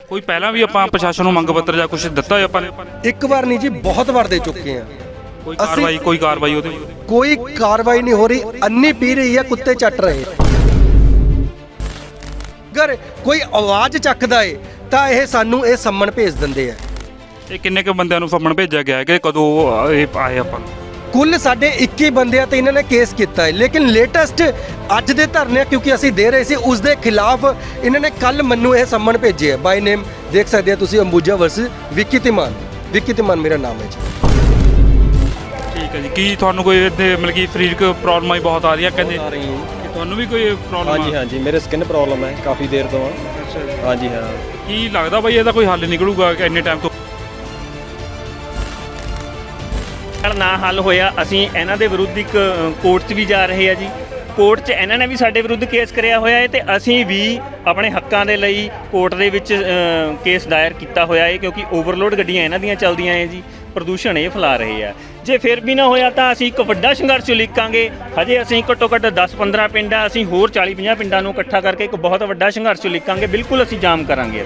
ਕੋਈ ਪਹਿਲਾਂ ਵੀ ਆਪਾਂ ਪ੍ਰਸ਼ਾਸਨ ਨੂੰ ਮੰਗ ਪੱਤਰ ਜਾਂ ਕੁਝ ਦਿੱਤਾ ਹੈ ਆਪਾਂ ਨੇ? ਇੱਕ ਵਾਰ ਨਹੀਂ ਜੀ, ਬਹੁਤ ਵਾਰ ਦੇ ਚੁੱਕੇ ਆ। ਕੋਈ ਕਾਰਵਾਈ ਉਹਦੇ ਕੋਈ ਕਾਰਵਾਈ ਨਹੀਂ ਹੋ ਰਹੀ, ਅੰਨੀ ਪੀ ਰਹੀ ਹੈ, ਕੁੱਤੇ ਚੱਟ ਰਹੇ। ਅਗਰ ਕੋਈ ਆਵਾਜ਼ ਚੱਕਦਾ ਏ ਤਾਂ ਇਹ ਸਾਨੂੰ ਇਹ ਸੰਮਣ ਭੇਜ ਦਿੰਦੇ ਆ। ਇਹ ਕਿੰਨੇ ਕੁ ਬੰਦਿਆਂ ਨੂੰ ਫੰਮਣ ਭੇਜਿਆ ਗਿਆ ਹੈ ਕਿ ਕਦੋਂ ਇਹ ਆਏ ਆਪਾਂ ਨੂੰ? ਕੁੱਲ ਸਾਡੇ 21 ਬੰਦਿਆਂ ਤੇ ਇਹਨਾਂ ਨੇ ਕੇਸ ਕੀਤਾ ਹੈ, ਲੇਕਿਨ ਲੇਟੈਸਟ ਅੱਜ ਦੇ ਧਰਨੇ ਕਿਉਂਕਿ ਅਸੀਂ ਦੇ ਰਹੇ ਸੀ ਉਸ ਦੇ ਖਿਲਾਫ ਇਹਨਾਂ ਨੇ ਕੱਲ ਮੈਨੂੰ ਇਹ ਸੰਮਣ ਭੇਜਿਆ ਬਾਈ ਨੇਮ। ਦੇਖ ਸਕਦੇ ਹੋ ਤੁਸੀਂ, ਅੰਬੂਜਾ ਵਰਸਸ ਵਿੱਕੀ ਧੀਮਾਨ। ਵਿੱਕੀ ਧੀਮਾਨ ਮੇਰਾ ਨਾਮ ਹੈ ਜੀ। ਠੀਕ ਹੈ ਜੀ। ਕੀ ਤੁਹਾਨੂੰ ਕੋਈ ਇੱਥੇ ਮਤਲਬ ਕਿ ਸਰੀਰਕ ਪ੍ਰੋਬਲਮਾਂ ਹੀ ਬਹੁਤ ਆ ਰਹੀਆਂ ਕਹਿੰਦੇ? ਆ ਰਹੀ ਹੈ ਕਿ ਤੁਹਾਨੂੰ ਵੀ ਕੋਈ ਪ੍ਰੋਬਲਮ? ਹਾਂਜੀ ਹਾਂਜੀ, ਮੇਰੇ ਸਕਿਨ ਪ੍ਰੋਬਲਮ ਹੈ ਕਾਫੀ ਦੇਰ ਤੋਂ। ਅੱਛਾ ਜੀ। ਹਾਂਜੀ ਹਾਂ। ਕੀ ਲੱਗਦਾ ਬਾਈ ਇਹਦਾ ਕੋਈ ਹੱਲ ਨਿਕਲੂਗਾ ਕਿ ਇੰਨੇ ਟਾਈਮ ਤੋਂ? ਨਾ ਹੱਲ ਹੋਇਆ, ਅਸੀਂ ਇਹਨਾਂ ਦੇ ਵਿਰੁੱਧ ਇੱਕ ਕੋਰਟ 'ਚ ਵੀ ਜਾ ਰਹੇ ਆ ਜੀ। ਕੋਰਟ 'ਚ ਇਹਨਾਂ ਨੇ ਵੀ ਸਾਡੇ ਵਿਰੁੱਧ ਕੇਸ ਕਰਿਆ ਹੋਇਆ ਹੈ ਤੇ ਅਸੀਂ ਵੀ ਆਪਣੇ ਹੱਕਾਂ ਦੇ ਲਈ ਕੋਰਟ ਦੇ ਵਿੱਚ ਕੇਸ ਦਾਇਰ ਕੀਤਾ ਹੋਇਆ ਹੈ, ਕਿਉਂਕਿ ਓਵਰਲੋਡ ਗੱਡੀਆਂ ਇਹਨਾਂ ਦੀਆਂ ਚੱਲਦੀਆਂ ਹੈ ਜੀ, ਪ੍ਰਦੂਸ਼ਣ ਇਹ ਫੈਲਾ ਰਹੇ ਆ। ਜੇ ਫਿਰ ਵੀ ਨਾ ਹੋਇਆ ਤਾਂ ਅਸੀਂ ਇੱਕ ਵੱਡਾ ਸੰਘਰਸ਼ ਉਲੀਕਾਂਗੇ। ਹਜੇ ਅਸੀਂ ਘੱਟੋ ਘੱਟ 10-15 ਪਿੰਡ ਆ, ਅਸੀਂ ਹੋਰ 40-50 ਪਿੰਡਾਂ ਨੂੰ ਇਕੱਠਾ ਕਰਕੇ ਇੱਕ ਬਹੁਤ ਵੱਡਾ ਸੰਘਰਸ਼ ਉਲੀਕਾਂਗੇ। ਬਿਲਕੁਲ ਅਸੀਂ ਜਾਮ ਕਰਾਂਗੇ।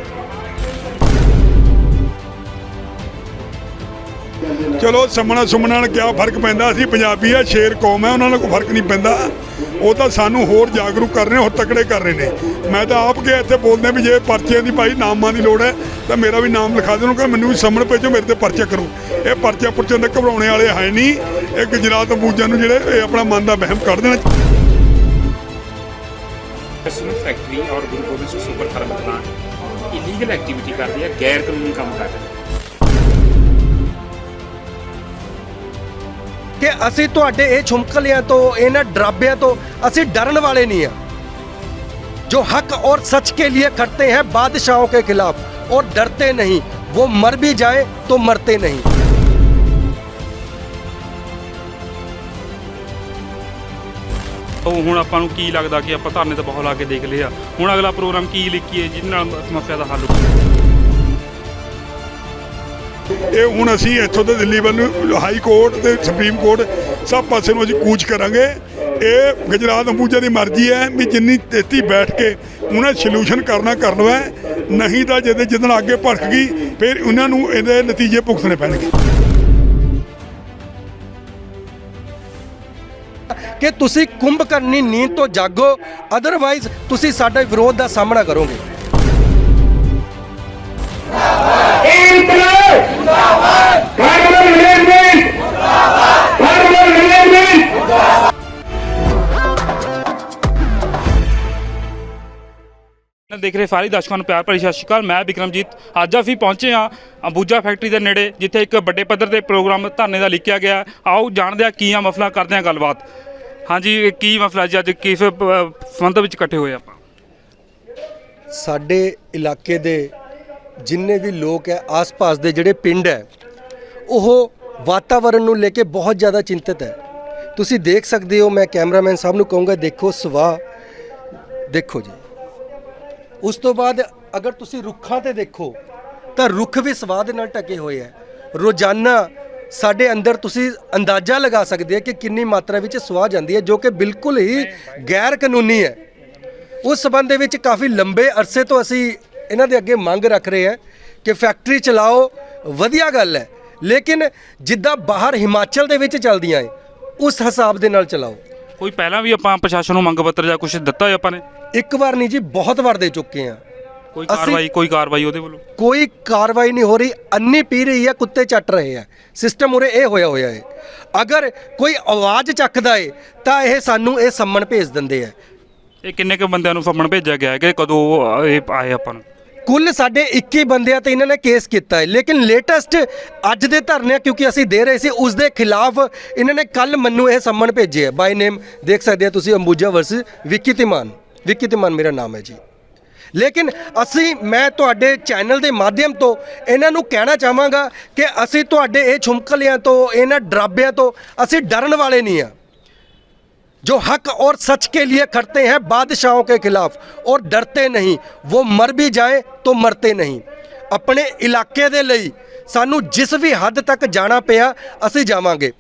ਚਲੋ ਸਮਣਾ ਸੁਮਣਾ ਨਾਲ ਕਿਆ ਫਰਕ ਪੈਂਦਾ? ਅਸੀਂ ਪੰਜਾਬੀ ਆ, ਸ਼ੇਰ ਕੌਮ ਹੈ, ਉਹਨਾਂ ਨਾਲ ਕੋਈ ਫਰਕ ਨਹੀਂ ਪੈਂਦਾ। ਉਹ ਤਾਂ ਸਾਨੂੰ ਹੋਰ ਜਾਗਰੂਕ ਕਰ ਰਹੇ ਨੇ, ਹੋਰ ਤਕੜੇ ਕਰ ਰਹੇ ਨੇ। ਮੈਂ ਤਾਂ ਆਪ ਕੇ ਇੱਥੇ ਬੋਲਦੇ ਵੀ ਜੇ ਪਰਚੇ ਦੀ ਭਾਈ ਨਾਮਾਂ ਦੀ ਲੋੜ ਹੈ ਤਾਂ ਮੇਰਾ ਵੀ ਨਾਮ ਲਿਖਾ ਦੇਣ, ਕਿ ਮੈਨੂੰ ਵੀ ਸਮਣ ਭੇਜੋ, ਮੇਰੇ ਤੇ ਪਰਚਾ ਕਰੋ। ਇਹ ਪਰਚੇ ਪੁਰਚੇ ਦੇ ਘਬਰਾਉਣੇ ਵਾਲੇ ਹੈ ਨਹੀਂ। ਇਹ ਗੁਜਰਾਤ ਅੰਬੂਜਾ ਨੂੰ ਜਿਹੜੇ ਇਹ ਆਪਣਾ ਮਨ ਦਾ ਵਹਿਮ ਕੱਢ ਦੇਣ। फैक्ट्री और Guru Gobind Singh super thermal plant illegal activity कर रही है, गैर कानूनी काम कर रही है। ਕਿ ਅਸੀਂ ਤੁਹਾਡੇ ਇਹ ਛੁਮਕਲਿਆਂ ਤੋਂ, ਇਹਨਾਂ ਡਰਾਬਿਆਂ ਤੋਂ ਅਸੀਂ डरने वाले नहीं हैं। जो हक और सच के लिए खड़ते हैं बादशाहों के खिलाफ और डरते नहीं, वो मर भी जाए तो मरते नहीं। ਉਹ ਹੁਣ ਆਪਾਂ ਨੂੰ ਕੀ ਲੱਗਦਾ ਕਿ ਆਪਾਂ ਧਰਨੇ ਤੇ ਬਹੁਤ ਲਾ ਕੇ ਦੇਖ ਲਿਆ, ਹੁਣ ਅਗਲਾ ਪ੍ਰੋਗਰਾਮ ਕੀ ਲਿਖੀਏ ਜਿਹਦੇ ਨਾਲ ਸਮੱਸਿਆ ਦਾ ਹੱਲ ਹੋਵੇ? ਇਹ ਹੁਣ ਅਸੀਂ ਇੱਥੋਂ ਤੋਂ ਦਿੱਲੀ ਵੱਲ ਨੂੰ ਹਾਈ ਕੋਰਟ ਤੇ ਸੁਪਰੀਮ ਕੋਰਟ ਸਭ ਪਾਸੇ ਨੂੰ ਅਸੀਂ ਕੂਚ ਕਰਾਂਗੇ। ਇਹ ਗੁਜਰਾਤ ਅੰਬੂਜਾ ਦੀ ਮਰਜ਼ੀ ਹੈ ਵੀ ਜਿੰਨੀ ਤੇਤੀ ਬੈਠ ਕੇ ਉਹਨਾਂ ਸੋਲੂਸ਼ਨ ਕਰਨਾ ਕਰ ਲਓ, ਨਹੀਂ ਤਾਂ ਜਿੱਦਣ ਅੱਗੇ ਭੜਕ ਗਈ ਫਿਰ ਉਹਨਾਂ ਨੂੰ ਇਹਦੇ ਨਤੀਜੇ ਭੁਗਤਣੇ ਪੈਣਗੇ। ਕਿ ਤੁਸੀਂ ਕੁੰਭਕਰਨੀ ਨੀਂਦ ਤੋਂ ਜਾਗੋ, ਅਦਰਵਾਈਜ਼ ਤੁਸੀਂ ਸਾਡੇ ਵਿਰੋਧ ਦਾ ਸਾਹਮਣਾ ਕਰੋਗੇ। ਦੇਖ ਰਹੇ ਸਾਰੇ ਦਰਸ਼ਕਾਂ ਨੂੰ ਪਿਆਰ ਭਰੀ ਸਤਿ ਸ਼੍ਰੀ ਅਕਾਲ। ਮੈਂ ਬਿਕਰਮਜੀਤ। ਅੱਜ ਅਸੀਂ ਪਹੁੰਚੇ ਹਾਂ ਅੰਬੂਜਾ ਫੈਕਟਰੀ ਦੇ ਨੇੜੇ, ਜਿੱਥੇ ਇੱਕ ਵੱਡੇ ਪੱਧਰ ਤੇ ਪ੍ਰੋਗਰਾਮ ਧਰਨੇ ਦਾ ਲਿਖਿਆ ਗਿਆ। ਆਓ ਜਾਣਦੇ ਹਾਂ ਕੀ ਆ ਮਸਲਾ, ਕਰਦੇ ਹਾਂ ਗੱਲਬਾਤ। ਹਾਂਜੀ, ਕੀ ਮਸਲਾ ਜੀ? ਅੱਜ ਕਿਸ ਸੰਬੰਧ ਵਿੱਚ ਇਕੱਠੇ ਹੋਏ ਆਪਾਂ? ਸਾਡੇ ਇਲਾਕੇ ਦੇ ਜਿੰਨੇ ਵੀ ਲੋਕ ਹੈ, ਆਸ-ਪਾਸ ਦੇ ਜਿਹੜੇ ਪਿੰਡ ਹੈ, ਉਹ ਵਾਤਾਵਰਣ ਨੂੰ ਲੈ ਕੇ ਬਹੁਤ ਜ਼ਿਆਦਾ ਚਿੰਤਤ ਹੈ। ਤੁਸੀਂ ਦੇਖ ਸਕਦੇ ਹੋ, ਮੈਂ ਕੈਮਰਾਮੈਨ ਸਾਹਿਬ ਨੂੰ ਕਹੂੰਗਾ ਦੇਖੋ ਸਵਾਹ, ਦੇਖੋ ਜੀ। ਉਸ ਤੋਂ ਬਾਅਦ ਅਗਰ ਤੁਸੀਂ ਰੁੱਖਾਂ ਤੇ ਦੇਖੋ ਤਾਂ ਰੁੱਖ ਵੀ ਸਵਾਹ ਦੇ ਨਾਲ ਢਕੇ ਹੋਏ ਹੈ। ਰੋਜ਼ਾਨਾ ਸਾਡੇ ਅੰਦਰ ਤੁਸੀਂ ਅੰਦਾਜ਼ਾ ਲਗਾ ਸਕਦੇ ਹੋ ਕਿ ਕਿੰਨੀ ਮਾਤਰਾ ਵਿੱਚ ਸਵਾਹ ਜਾਂਦੀ ਹੈ, ਜੋ ਕਿ ਬਿਲਕੁਲ ਹੀ ਗੈਰ ਕਾਨੂੰਨੀ ਹੈ। ਉਸ ਸਬੰਧ ਦੇ ਵਿੱਚ ਕਾਫੀ ਲੰਬੇ ਅਰਸੇ ਤੋਂ ਅਸੀਂ ਇਹਨਾਂ ਦੇ ਅੱਗੇ ਮੰਗ ਰੱਖ ਰਹੇ ਹਾਂ ਕਿ ਫੈਕਟਰੀ ਚਲਾਓ, ਵਧੀਆ ਗੱਲ ਹੈ, ਲੇਕਿਨ ਜਿੱਦਾਂ ਬਾਹਰ ਹਿਮਾਚਲ ਦੇ ਵਿੱਚ ਚੱਲਦੀਆਂ ਹੈ ਉਸ ਹਿਸਾਬ ਦੇ ਨਾਲ ਚਲਾਓ। ਕੋਈ ਪਹਿਲਾਂ ਵੀ ਆਪਾਂ ਪ੍ਰਸ਼ਾਸਨ ਨੂੰ ਮੰਗ ਪੱਤਰ ਜਾਂ ਕੁਝ ਦਿੱਤਾ ਹੈ ਆਪਾਂ ਨੇ? ਇੱਕ ਵਾਰ ਨਹੀਂ ਜੀ, ਬਹੁਤ ਵਾਰ ਦੇ ਚੁੱਕੇ ਆ। ਕੋਈ ਕਾਰਵਾਈ ਉਹਦੇ ਵੱਲੋਂ? ਕੋਈ ਕਾਰਵਾਈ ਨਹੀਂ ਹੋ ਰਹੀ, ਅੰਨੀ ਪੀ ਰਹੀ ਹੈ, ਕੁੱਤੇ ਚੱਟ ਰਹੇ ਆ। ਸਿਸਟਮ ਉਰੇ ਇਹ ਹੋਇਆ ਹੈ। ਅਗਰ ਕੋਈ ਆਵਾਜ਼ ਚੱਕਦਾ ਏ ਤਾਂ ਇਹ ਸਾਨੂੰ ਇਹ ਸੰਮਣ ਭੇਜ ਦਿੰਦੇ ਆ। ਇਹ ਕਿੰਨੇ ਕੁ ਬੰਦਿਆਂ ਨੂੰ ਫੰਮਣ ਭੇਜਿਆ ਗਿਆ ਹੈ ਕਿ ਕਦੋਂ ਇਹ ਆਏ ਆਪਾਂ ਨੂੰ? ਕੁੱਲ ਸਾਡੇ 21 ਬੰਦਿਆਂ ਤੇ ਇਹਨਾਂ ਨੇ ਕੇਸ ਕੀਤਾ ਹੈ, ਲੇਕਿਨ ਲੇਟੈਸਟ ਅੱਜ ਦੇ ਧਰਨੇ ਕਿਉਂਕਿ ਅਸੀਂ ਦੇ ਰਹੇ ਸੀ ਉਸ ਦੇ ਖਿਲਾਫ ਇਹਨਾਂ ਨੇ ਕੱਲ ਮੈਨੂੰ ਇਹ ਸੰਮਣ ਭੇਜਿਆ ਬਾਈ ਨੇਮ। ਦੇਖ ਸਕਦੇ ਹੋ ਤੁਸੀਂ, ਅੰਬੂਜਾ ਵਰਸਸ ਵਿੱਕੀ ਧੀਮਾਨ। ਵਿੱਕੀ ਧੀਮਾਨ ਮੇਰਾ ਨਾਮ ਹੈ ਜੀ। ਲੇਕਿਨ ਮੈਂ ਤੁਹਾਡੇ ਚੈਨਲ ਦੇ ਮਾਧਿਅਮ ਤੋਂ ਇਹਨਾਂ ਨੂੰ ਕਹਿਣਾ ਚਾਹਾਂਗਾ ਕਿ ਅਸੀਂ ਤੁਹਾਡੇ ਇਹ ਛੁਮਕਲਿਆਂ ਤੋਂ, ਇਹਨਾਂ ਡਰਾਬਿਆਂ ਤੋਂ ਅਸੀਂ डरने वाले नहीं हैं। जो हक और सच के लिए खड़ते हैं बादशाहों के खिलाफ और डरते नहीं, वो मर भी जाए तो मरते नहीं। अपने इलाके दे लई सानू जिस भी हद तक जाना पिया असीं जावांगे।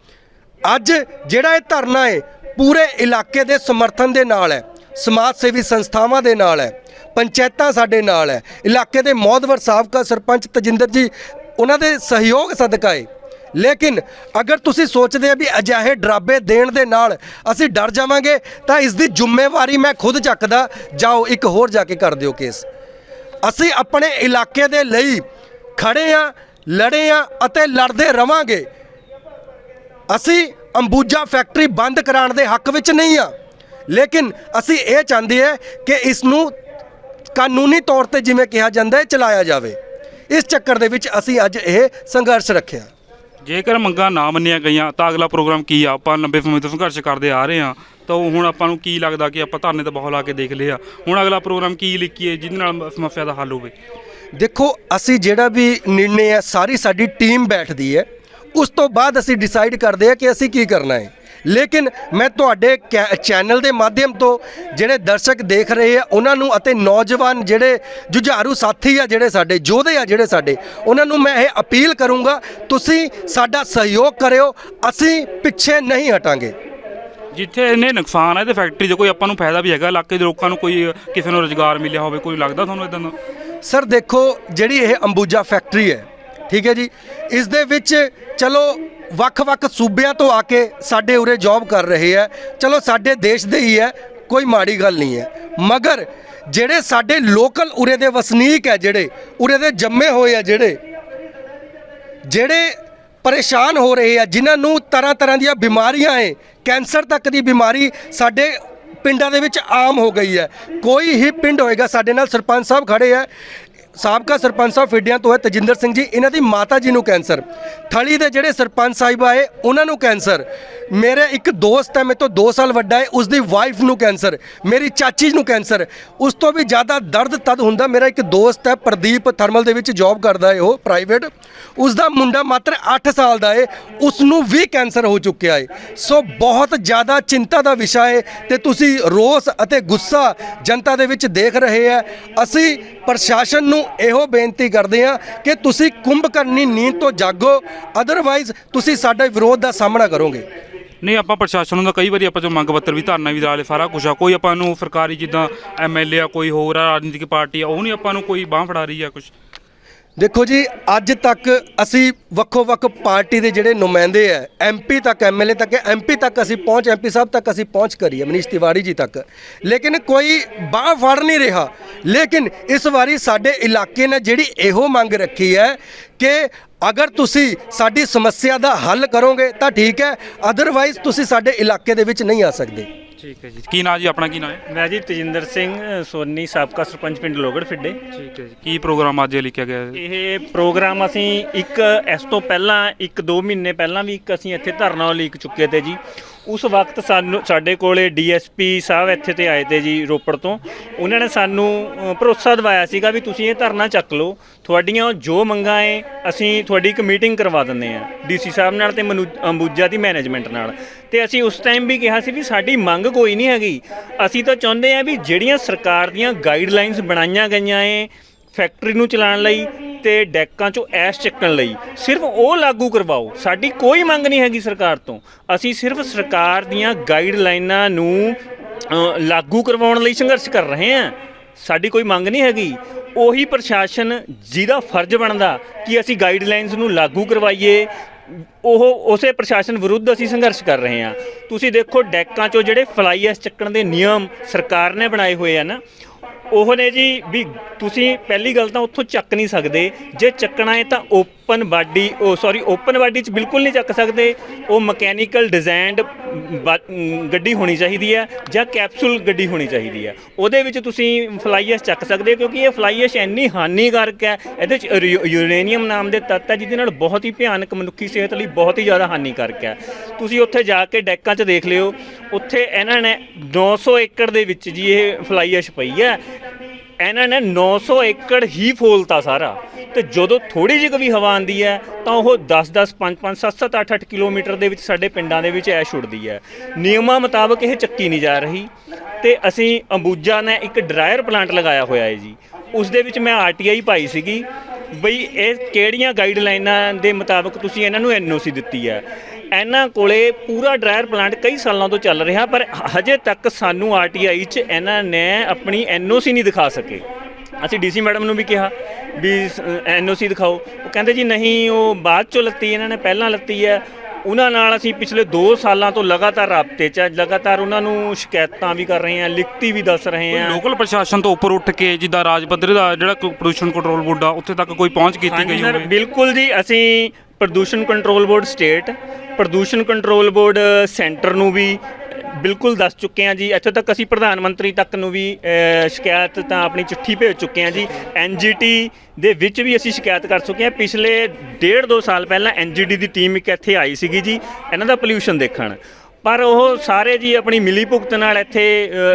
अज जिहड़ा ये धरना है पूरे इलाके दे समर्थन दे नाल है। ਸਮਾਜ ਸੇਵੀ ਸੰਸਥਾਵਾਂ ਦੇ ਨਾਲ ਹੈ, ਪੰਚਾਇਤਾਂ ਸਾਡੇ ਨਾਲ ਹੈ, ਇਲਾਕੇ ਦੇ ਮੌਦਵਰ ਸਾਬਕਾ ਸਰਪੰਚ ਤਜਿੰਦਰ ਜੀ ਉਹਨਾਂ ਦੇ ਸਹਿਯੋਗ ਸਦਕਾ ਹੈ। ਲੇਕਿਨ ਅਗਰ ਤੁਸੀਂ ਸੋਚਦੇ ਆ ਵੀ ਅਜਿਹੇ ਡਰਾਬੇ ਦੇਣ ਦੇ ਨਾਲ ਅਸੀਂ ਡਰ ਜਾਵਾਂਗੇ ਤਾਂ ਇਸ ਦੀ ਜ਼ਿੰਮੇਵਾਰੀ ਮੈਂ ਖੁਦ ਚੱਕਦਾ। ਜਾਓ ਇੱਕ ਹੋਰ ਜਾ ਕੇ ਕਰ ਦਿਓ ਕੇਸ। ਅਸੀਂ ਆਪਣੇ ਇਲਾਕੇ ਦੇ ਲਈ ਖੜੇ ਆ, ਲੜੇ ਆ ਅਤੇ ਲੜਦੇ ਰਵਾਂਗੇ। ਅਸੀਂ ਅੰਬੂਜਾ ਫੈਕਟਰੀ ਬੰਦ ਕਰਾਉਣ ਦੇ ਹੱਕ ਵਿੱਚ ਨਹੀਂ ਆ, ਲੇਕਿਨ ਅਸੀਂ ਇਹ ਚਾਹੁੰਦੇ ਹਾਂ ਕਿ ਇਸ ਨੂੰ ਕਾਨੂੰਨੀ ਤੌਰ ਤੇ ਜਿਵੇਂ ਕਿਹਾ ਜਾਂਦਾ ਹੈ ਚਲਾਇਆ ਜਾਵੇ। ਇਸ ਚੱਕਰ ਦੇ ਵਿੱਚ ਅਸੀਂ ਅੱਜ ਇਹ ਸੰਘਰਸ਼ ਰੱਖਿਆ। ਜੇਕਰ ਮੰਗਾਂ ਨਾ ਮੰਨੀਆਂ ਗਈਆਂ ਤਾਂ ਅਗਲਾ ਪ੍ਰੋਗਰਾਮ ਕੀ ਆ? ਆਪਾਂ ਲੰਬੇ ਸਮੇਂ ਤੋਂ ਸੰਘਰਸ਼ ਕਰਦੇ ਆ ਰਹੇ ਹਾਂ, ਤਾਂ ਹੁਣ ਆਪਾਂ ਨੂੰ ਕੀ ਲੱਗਦਾ ਕਿ ਆਪਾਂ ਧਰਨੇ ਤਾਂ ਬਹੁਤ ਲਾ ਕੇ ਦੇਖ ਲਿਆ, ਹੁਣ ਅਗਲਾ ਪ੍ਰੋਗਰਾਮ ਕੀ ਲਿਖੀਏ ਜਿਹਦੇ ਨਾਲ ਸਮੱਸਿਆ ਦਾ ਹੱਲ ਹੋਵੇ? ਦੇਖੋ, ਅਸੀਂ ਜਿਹੜਾ ਵੀ ਨਿਰਣੇ ਹੈ ਸਾਰੀ ਸਾਡੀ ਟੀਮ ਬੈਠਦੀ ਹੈ, ਉਸ ਤੋਂ ਬਾਅਦ ਅਸੀਂ ਡਿਸਾਈਡ ਕਰਦੇ ਹਾਂ ਕਿ ਅਸੀਂ ਕੀ ਕਰਨਾ ਹੈ। ਲੇਕਿਨ ਮੈਂ ਤੁਹਾਡੇ ਚੈਨਲ ਦੇ ਮਾਧਿਅਮ ਤੋਂ ਜਿਹੜੇ ਦਰਸ਼ਕ ਦੇਖ ਰਹੇ ਆ ਉਹਨਾਂ ਨੂੰ ਅਤੇ ਨੌਜਵਾਨ ਜਿਹੜੇ ਜੁਝਾਰੂ ਸਾਥੀ ਆ, ਜਿਹੜੇ ਸਾਡੇ ਯੋਧੇ ਆ, ਜਿਹੜੇ ਸਾਡੇ, ਉਹਨਾਂ ਨੂੰ ਮੈਂ ਇਹ ਅਪੀਲ ਕਰੂੰਗਾ, ਤੁਸੀਂ ਸਾਡਾ ਸਹਿਯੋਗ ਕਰਿਓ, ਅਸੀਂ ਪਿੱਛੇ ਨਹੀਂ ਹਟਾਂਗੇ। ਜਿੱਥੇ ਇੰਨੇ ਨੁਕਸਾਨ ਹੈ ਤੇ ਫੈਕਟਰੀ 'ਚ ਕੋਈ ਆਪਾਂ ਨੂੰ ਫਾਇਦਾ ਵੀ ਹੈਗਾ, ਇਲਾਕੇ ਦੇ ਲੋਕਾਂ ਨੂੰ ਕੋਈ ਕਿਸੇ ਨੂੰ ਰੁਜ਼ਗਾਰ ਮਿਲਿਆ ਹੋਵੇ, ਕੋਈ ਲੱਗਦਾ ਤੁਹਾਨੂੰ ਇਦਾਂ ਦਾ? ਸਰ ਦੇਖੋ, ਜਿਹੜੀ ਇਹ ਅੰਬੂਜਾ ਫੈਕਟਰੀ ਹੈ, ਠੀਕ ਹੈ ਜੀ, ਇਸ ਦੇ ਵਿੱਚ ਚਲੋ ਵੱਖ-ਵੱਖ ਸੂਬਿਆਂ ਤੋਂ ਆ ਕੇ ਸਾਡੇ ਉਰੇ ਜੌਬ ਕਰ ਰਹੇ ਹੈ, ਚਲੋ ਸਾਡੇ ਦੇਸ਼ ਦੇ ਹੀ ਹੈ, ਕੋਈ ਮਾੜੀ ਗੱਲ ਨਹੀਂ ਹੈ। ਮਗਰ ਜਿਹੜੇ ਸਾਡੇ ਲੋਕਲ ਉਰੇ ਦੇ ਵਸਨੀਕ ਹੈ, ਜਿਹੜੇ ਉਰੇ ਦੇ ਜੰਮੇ ਹੋਏ ਆ, ਜਿਹੜੇ ਪਰੇਸ਼ਾਨ ਹੋ ਰਹੇ ਆ, ਜਿਨ੍ਹਾਂ ਨੂੰ ਤਰ੍ਹਾਂ ਤਰ੍ਹਾਂ ਦੀਆਂ ਬਿਮਾਰੀਆਂ ਹੈ, ਕੈਂਸਰ ਤੱਕ ਦੀ ਬਿਮਾਰੀ ਸਾਡੇ ਪਿੰਡਾਂ ਦੇ ਵਿੱਚ ਆਮ ਹੋ ਗਈ ਹੈ। ਕੋਈ ਹੀ ਪਿੰਡ ਹੋਏਗਾ, ਸਾਡੇ ਨਾਲ ਸਰਪੰਚ ਸਾਹਿਬ ਖੜੇ ਹੈ, ਸਾਬਕਾ ਸਰਪੰਚ ਸਾਹਿਬ ਫਿੱਡਿਆਂ ਤੋਂ ਹੈ ਤਜਿੰਦਰ ਸਿੰਘ ਜੀ, ਇਹਨਾਂ ਦੀ ਮਾਤਾ ਜੀ ਨੂੰ ਕੈਂਸਰ, ਥਲੀ ਦੇ ਜਿਹੜੇ ਸਰਪੰਚ ਸਾਹਿਬ ਆਏ ਉਹਨਾਂ ਨੂੰ ਕੈਂਸਰ, ਮੇਰੇ ਇੱਕ ਦੋਸਤ ਹੈ ਮੇਰੇ ਤੋਂ 2 ਸਾਲ ਵੱਡਾ ਹੈ, ਉਸ ਦੀ ਵਾਈਫ ਨੂੰ ਕੈਂਸਰ, ਮੇਰੀ ਚਾਚੀ ਨੂੰ ਕੈਂਸਰ। ਉਸ ਤੋਂ ਵੀ ਜ਼ਿਆਦਾ ਦਰਦ ਤਦ ਹੁੰਦਾ, ਮੇਰਾ ਇੱਕ ਦੋਸਤ ਹੈ ਪ੍ਰਦੀਪ, ਥਰਮਲ ਦੇ ਵਿੱਚ ਜੌਬ ਕਰਦਾ ਹੈ ਉਹ ਪ੍ਰਾਈਵੇਟ, ਉਸ ਦਾ ਮੁੰਡਾ ਮਾਤਰ 8 ਸਾਲ ਦਾ ਹੈ, ਉਸ ਨੂੰ ਵੀ ਕੈਂਸਰ ਹੋ ਚੁੱਕਿਆ ਹੈ। ਸੋ ਬਹੁਤ ਜ਼ਿਆਦਾ ਚਿੰਤਾ ਦਾ ਵਿਸ਼ਾ ਹੈ ਤੇ ਤੁਸੀਂ ਰੋਸ ਅਤੇ ਗੁੱਸਾ ਜਨਤਾ ਦੇ ਵਿੱਚ ਦੇਖ ਰਹੇ ਹੈ। ਅਸੀਂ ਪ੍ਰਸ਼ਾਸਨ ਨੂੰ ਇਹੋ ਬੇਨਤੀ ਕਰਦੇ ਹਾਂ ਕਿ ਤੁਸੀਂ ਕੁੰਭਕਰਨੀ ਨੀਂਦ ਤੋਂ ਜਾਗੋ, ਅਦਰਵਾਈਜ਼ ਤੁਸੀਂ ਸਾਡੇ ਵਿਰੋਧ ਦਾ ਸਾਹਮਣਾ ਕਰੋਗੇ। ਨਹੀਂ, ਆਪਾਂ ਪ੍ਰਸ਼ਾਸਨ ਨੂੰ ਤਾਂ ਕਈ ਵਾਰੀ ਆਪਾਂ ਜੋ ਮੰਗ ਪੱਤਰ ਵੀ, ਧਰਨਾ ਵੀ ਲਾ ਲਏ, ਸਾਰਾ ਕੁਛ ਆ, ਕੋਈ ਆਪਾਂ ਨੂੰ ਸਰਕਾਰੀ ਜਿੱਦਾਂ ਐਮਐਲਏ ਆ, ਕੋਈ ਹੋਰ ਆ, ਰਾਜਨੀਤਿਕ ਪਾਰਟੀ ਆ, ਉਹ ਨਹੀਂ ਆਪਾਂ ਨੂੰ ਕੋਈ ਬਾਂਹ ਫੜਾ ਰਹੀ ਆ ਕੁਛ? ਦੇਖੋ ਜੀ, ਅੱਜ ਤੱਕ ਅਸੀਂ ਵੱਖੋ-ਵੱਖ ਪਾਰਟੀ ਦੇ ਜਿਹੜੇ ਨੁਮਾਇੰਦੇ ਹੈ, ਐਮਪੀ ਤੱਕ, ਐਮਐਲਏ ਤੱਕ, ਐਮਪੀ ਤੱਕ ਅਸੀਂ ਪਹੁੰਚ, ਐਮਪੀ ਸਾਹਿਬ ਤੱਕ ਅਸੀਂ ਪਹੁੰਚ ਕਰੀ ਹੈ, ਮਨੀਸ਼ ਤਿਵਾੜੀ ਜੀ ਤੱਕ, ਲੇਕਿਨ ਕੋਈ ਬਾਂਹ ਫੜ ਨਹੀਂ ਰਿਹਾ। ਲੇਕਿਨ ਇਸ ਵਾਰੀ ਸਾਡੇ ਇਲਾਕੇ ਨੇ ਜਿਹੜੀ ਇਹੋ ਮੰਗ ਰੱਖੀ ਹੈ ਕਿ ਅਗਰ ਤੁਸੀਂ ਸਾਡੀ ਸਮੱਸਿਆ ਦਾ ਹੱਲ ਕਰੋਗੇ ਤਾਂ ਠੀਕ ਹੈ, ਅਦਰਵਾਈਜ਼ ਤੁਸੀਂ ਸਾਡੇ ਇਲਾਕੇ ਦੇ ਵਿੱਚ ਨਹੀਂ ਆ ਸਕਦੇ। ਠੀਕ ਹੈ ਜੀ। ਕੀ ਨਾਂ ਜੀ ਆਪਣਾ? ਕੀ ਨਾਂ ਹੈ? ਮੈਂ ਜੀ ਤਜਿੰਦਰ ਸਿੰਘ ਸੋਨੀ, ਸਾਬਕਾ ਸਰਪੰਚ ਪਿੰਡ ਲੋਗੜ ਫਿੱਡੇ। ਠੀਕ ਹੈ ਜੀ। ਕੀ ਪ੍ਰੋਗਰਾਮ ਅੱਜ ਲਿਖਿਆ ਗਿਆ? ਇਹ ਪ੍ਰੋਗਰਾਮ ਅਸੀਂ ਇਸ ਤੋਂ ਪਹਿਲਾਂ 1-2 ਮਹੀਨੇ ਪਹਿਲਾਂ ਵੀ ਅਸੀਂ ਇੱਥੇ ਧਰਨਾ ਲਿਖ ਚੁੱਕੇ ਤੇ ਜੀ। ਉਸ ਵਕਤ ਸਾਡੇ ਕੋਲੇ ਡੀਐਸਪੀ ਸਾਹਿਬ ਇੱਥੇ ਤੇ ਆਏ ਤੇ ਜੀ ਰੋਪੜ ਤੋਂ, ਉਹਨਾਂ ਨੇ ਸਾਨੂੰ ਭਰੋਸਾ ਦਿਵਾਇਆ ਸੀਗਾ ਵੀ ਤੁਸੀਂ ਇਹ ਧਰਨਾ ਚੱਕ ਲਓ, ਤੁਹਾਡੀਆਂ ਜੋ ਮੰਗਾਂ ਏ ਅਸੀਂ ਤੁਹਾਡੀ ਇੱਕ ਮੀਟਿੰਗ ਕਰਵਾ ਦਿੰਦੇ ਹਾਂ ਡੀਸੀ ਸਾਹਿਬ ਨਾਲ ਤੇ ਅੰਬੂਜਾ ਦੀ ਮੈਨੇਜਮੈਂਟ ਨਾਲ। ਤੇ ਅਸੀਂ ਉਸ ਟਾਈਮ ਵੀ ਕਿਹਾ ਸੀ ਵੀ ਸਾਡੀ ਮੰਗ ਕੋਈ ਨਹੀਂ ਹੈਗੀ, ਅਸੀਂ ਤਾਂ ਚਾਹੁੰਦੇ ਹਾਂ ਵੀ ਜਿਹੜੀਆਂ ਸਰਕਾਰ ਦੀਆਂ ਗਾਈਡਲਾਈਨਸ ਬਣਾਈਆਂ ਗਈਆਂ ਏ ਫੈਕਟਰੀ ਨੂੰ ਚਲਾਉਣ ਲਈ ਤੇ ਡੈਕਾਂ 'ਚੋਂ ਐਸ਼ ਚੱਕਣ ਲਈ, ਸਿਰਫ ਉਹ ਲਾਗੂ ਕਰਵਾਓ। ਸਾਡੀ ਕੋਈ ਮੰਗ ਨਹੀਂ ਹੈਗੀ ਸਰਕਾਰ ਤੋਂ, ਅਸੀਂ ਸਿਰਫ ਸਰਕਾਰ ਦੀਆਂ ਗਾਈਡਲਾਈਨਾਂ ਨੂੰ ਲਾਗੂ ਕਰਵਾਉਣ ਲਈ ਸੰਘਰਸ਼ ਕਰ ਰਹੇ ਹਾਂ। ਸਾਡੀ ਕੋਈ ਮੰਗ ਨਹੀਂ ਹੈਗੀ। ਉਹੀ ਪ੍ਰਸ਼ਾਸਨ ਜਿਹਦਾ ਫਰਜ਼ ਬਣਦਾ ਕਿ ਅਸੀਂ ਗਾਈਡਲਾਈਨਸ ਨੂੰ ਲਾਗੂ ਕਰਵਾਈਏ, ਉਸੇ ਪ੍ਰਸ਼ਾਸਨ ਵਿਰੁੱਧ ਅਸੀਂ ਸੰਘਰਸ਼ ਕਰ ਰਹੇ ਹਾਂ। ਤੁਸੀਂ ਦੇਖੋ, ਡੈਕਾਂ 'ਚੋਂ ਜਿਹੜੇ ਫਲਾਈ ਐਸ਼ ਚੱਕਣ ਦੇ ਨਿਯਮ ਸਰਕਾਰ ਨੇ ਬਣਾਏ ਹੋਏ ਆ ਨਾ, ਉਹ ਨੇ ਜੀ ਵੀ ਤੁਸੀਂ ਪਹਿਲੀ ਗੱਲ ਤਾਂ ਉੱਥੋਂ ਚੱਕ ਨਹੀਂ ਸਕਦੇ, ਜੇ ਚੱਕਣਾ ਹੈ ਤਾਂ ਓਪਨ ਬਾਡੀ 'ਚ ਬਿਲਕੁਲ ਨਹੀਂ ਚੱਕ ਸਕਦੇ। ਉਹ ਮਕੈਨੀਕਲ ਡਿਜ਼ਾਈਨਡ ਗੱਡੀ ਹੋਣੀ ਚਾਹੀਦੀ ਹੈ ਜਾਂ ਕੈਪਸੂਲ ਗੱਡੀ ਹੋਣੀ ਚਾਹੀਦੀ ਹੈ, ਉਹਦੇ ਵਿੱਚ ਤੁਸੀਂ ਫਲਾਈ ਐਸ਼ ਚੱਕ ਸਕਦੇ ਹੋ, ਕਿਉਂਕਿ ਇਹ ਫਲਾਈ ਐਸ਼ ਇੰਨੀ ਹਾਨੀਕਾਰਕ ਹੈ, ਇਹਦੇ 'ਚ ਯੂਰੇਨੀਅਮ ਨਾਮ ਦੇ ਤੱਤ ਹੈ ਜਿਹਦੇ ਨਾਲ ਬਹੁਤ ਹੀ ਭਿਆਨਕ ਮਨੁੱਖੀ ਸਿਹਤ ਲਈ ਬਹੁਤ ਹੀ ਜ਼ਿਆਦਾ ਹਾਨੀਕਾਰਕ ਹੈ। ਤੁਸੀਂ ਉੱਥੇ ਜਾ ਕੇ ਡੈਕਾਂ 'ਚ ਦੇਖ ਲਿਓ, ਉੱਥੇ ਇਹਨਾਂ ਨੇ 900 ਏਕੜ ਦੇ ਵਿੱਚ ਜੀ ਇਹ ਫਲਾਈ ਐਸ਼ ਪਈ ਹੈ, ਇਹਨਾਂ ਨੇ 900 ਏਕੜ ਹੀ ਫੋਲਤਾ ਸਾਰਾ। ਤੇ ਜਦੋਂ ਥੋੜੀ ਜਿਹੀ ਵੀ ਹਵਾ ਆਉਂਦੀ ਹੈ ਤਾਂ ਉਹ 10-10, 5-5, 7-7, 8-8 ਕਿਲੋਮੀਟਰ ਦੇ ਵਿੱਚ ਸਾਡੇ ਪਿੰਡਾਂ ਦੇ ਵਿੱਚ ਐਸ਼ ਉੱਡਦੀ ਹੈ। ਨਿਯਮਾਂ ਮੁਤਾਬਕ ਇਹ ਚੱਕੀ ਨਹੀਂ ਜਾ ਰਹੀ। ਤੇ ਅਸੀਂ ਅੰਬੂਜਾ ਨੇ ਇੱਕ ਡਰਾਇਰ ਪਲਾਂਟ ਲਗਾਇਆ ਹੋਇਆ ਹੈ ਜੀ, ਉਸ ਦੇ ਵਿੱਚ ਮੈਂ ਆਰਟੀਆਈ ਪਾਈ ਸੀਗੀ ਬਈ ਇਹ ਕਿਹੜੀਆਂ ਗਾਈਡਲਾਈਨਾਂ ਦੇ ਮੁਤਾਬਕ ਤੁਸੀਂ ਇਹਨਾਂ ਨੂੰ ਐਨਓਸੀ ਦਿੱਤੀ ਹੈ। ਇਹਨਾਂ ਕੋਲੇ ਪੂਰਾ ਡਰਾਇਰ ਪਲਾਂਟ ਕਈ ਸਾਲਾਂ ਤੋਂ ਚੱਲ ਰਿਹਾ, ਪਰ ਹਜੇ ਤੱਕ ਸਾਨੂੰ ਆਰਟੀਆਈ 'ਚ ਇਹਨਾਂ ਨੇ ਆਪਣੀ ਐਨਓਸੀ ਨਹੀਂ ਦਿਖਾ ਸਕੇ। ਅਸੀਂ ਡੀਸੀ ਮੈਡਮ ਨੂੰ ਵੀ ਕਿਹਾ ਵੀ ਐਨਓਸੀ ਦਿਖਾਓ, ਉਹ ਕਹਿੰਦੇ ਜੀ ਨਹੀਂ, ਉਹ ਬਾਅਦ 'ਚੋਂ ਲੱਤੀ, ਇਹਨਾਂ ਨੇ ਪਹਿਲਾਂ ਲੱਤੀ ਹੈ। ਉਹਨਾਂ ਨਾਲ ਅਸੀਂ ਪਿਛਲੇ 2 ਸਾਲਾਂ ਤੋਂ ਲਗਾਤਾਰ ਰਾਬਤੇ 'ਚ, ਲਗਾਤਾਰ ਉਹਨਾਂ ਨੂੰ ਸ਼ਿਕਾਇਤਾਂ ਵੀ ਕਰ ਰਹੇ ਹਾਂ, ਲਿਖਤੀ ਵੀ ਦੱਸ ਰਹੇ ਹਾਂ। ਲੋਕਲ ਪ੍ਰਸ਼ਾਸਨ ਤੋਂ ਉੱਪਰ ਉੱਠ ਕੇ ਜਿੱਦਾਂ ਰਾਜ ਪੱਧਰ ਦਾ ਜਿਹੜਾ ਪ੍ਰਦੂਸ਼ਣ ਕੰਟਰੋਲ ਬੋਰਡ ਆ ਉੱਥੇ ਤੱਕ ਕੋਈ ਪਹੁੰਚ ਕੀਤੀ ਗਈ ਸਰ ਹੋਵੇ? ਬਿਲਕੁਲ ਜੀ, ਅਸੀਂ ਪ੍ਰਦੂਸ਼ਣ ਕੰਟਰੋਲ ਬੋਰਡ ਸਟੇਟ, ਪ੍ਰਦੂਸ਼ਣ ਕੰਟਰੋਲ ਬੋਰਡ ਸੈਂਟਰ ਨੂੰ ਵੀ ਬਿਲਕੁਲ ਦੱਸ ਚੁੱਕੇ ਹਾਂ ਜੀ। ਇੱਥੋਂ ਤੱਕ ਅਸੀਂ ਪ੍ਰਧਾਨ ਮੰਤਰੀ ਤੱਕ ਨੂੰ ਵੀ ਸ਼ਿਕਾਇਤ ਤਾਂ ਆਪਣੀ ਚਿੱਠੀ ਭੇਜ ਚੁੱਕੇ ਹਾਂ ਜੀ। ਐਨਜੀਟੀ ਦੇ ਵਿੱਚ ਵੀ ਅਸੀਂ ਸ਼ਿਕਾਇਤ ਕਰ ਚੁੱਕੇ ਹਾਂ। ਪਿਛਲੇ 1.5-2 ਸਾਲ ਪਹਿਲਾਂ ਐਨਜੀਟੀ ਦੀ ਟੀਮ ਇੱਕ ਇੱਥੇ ਆਈ ਸੀਗੀ ਜੀ ਇਹਨਾਂ ਦਾ ਪੋਲਿਊਸ਼ਨ ਦੇਖਣ, ਪਰ ਉਹ ਸਾਰੇ ਜੀ ਆਪਣੀ ਮਿਲੀ ਭੁਗਤ ਨਾਲ ਇੱਥੇ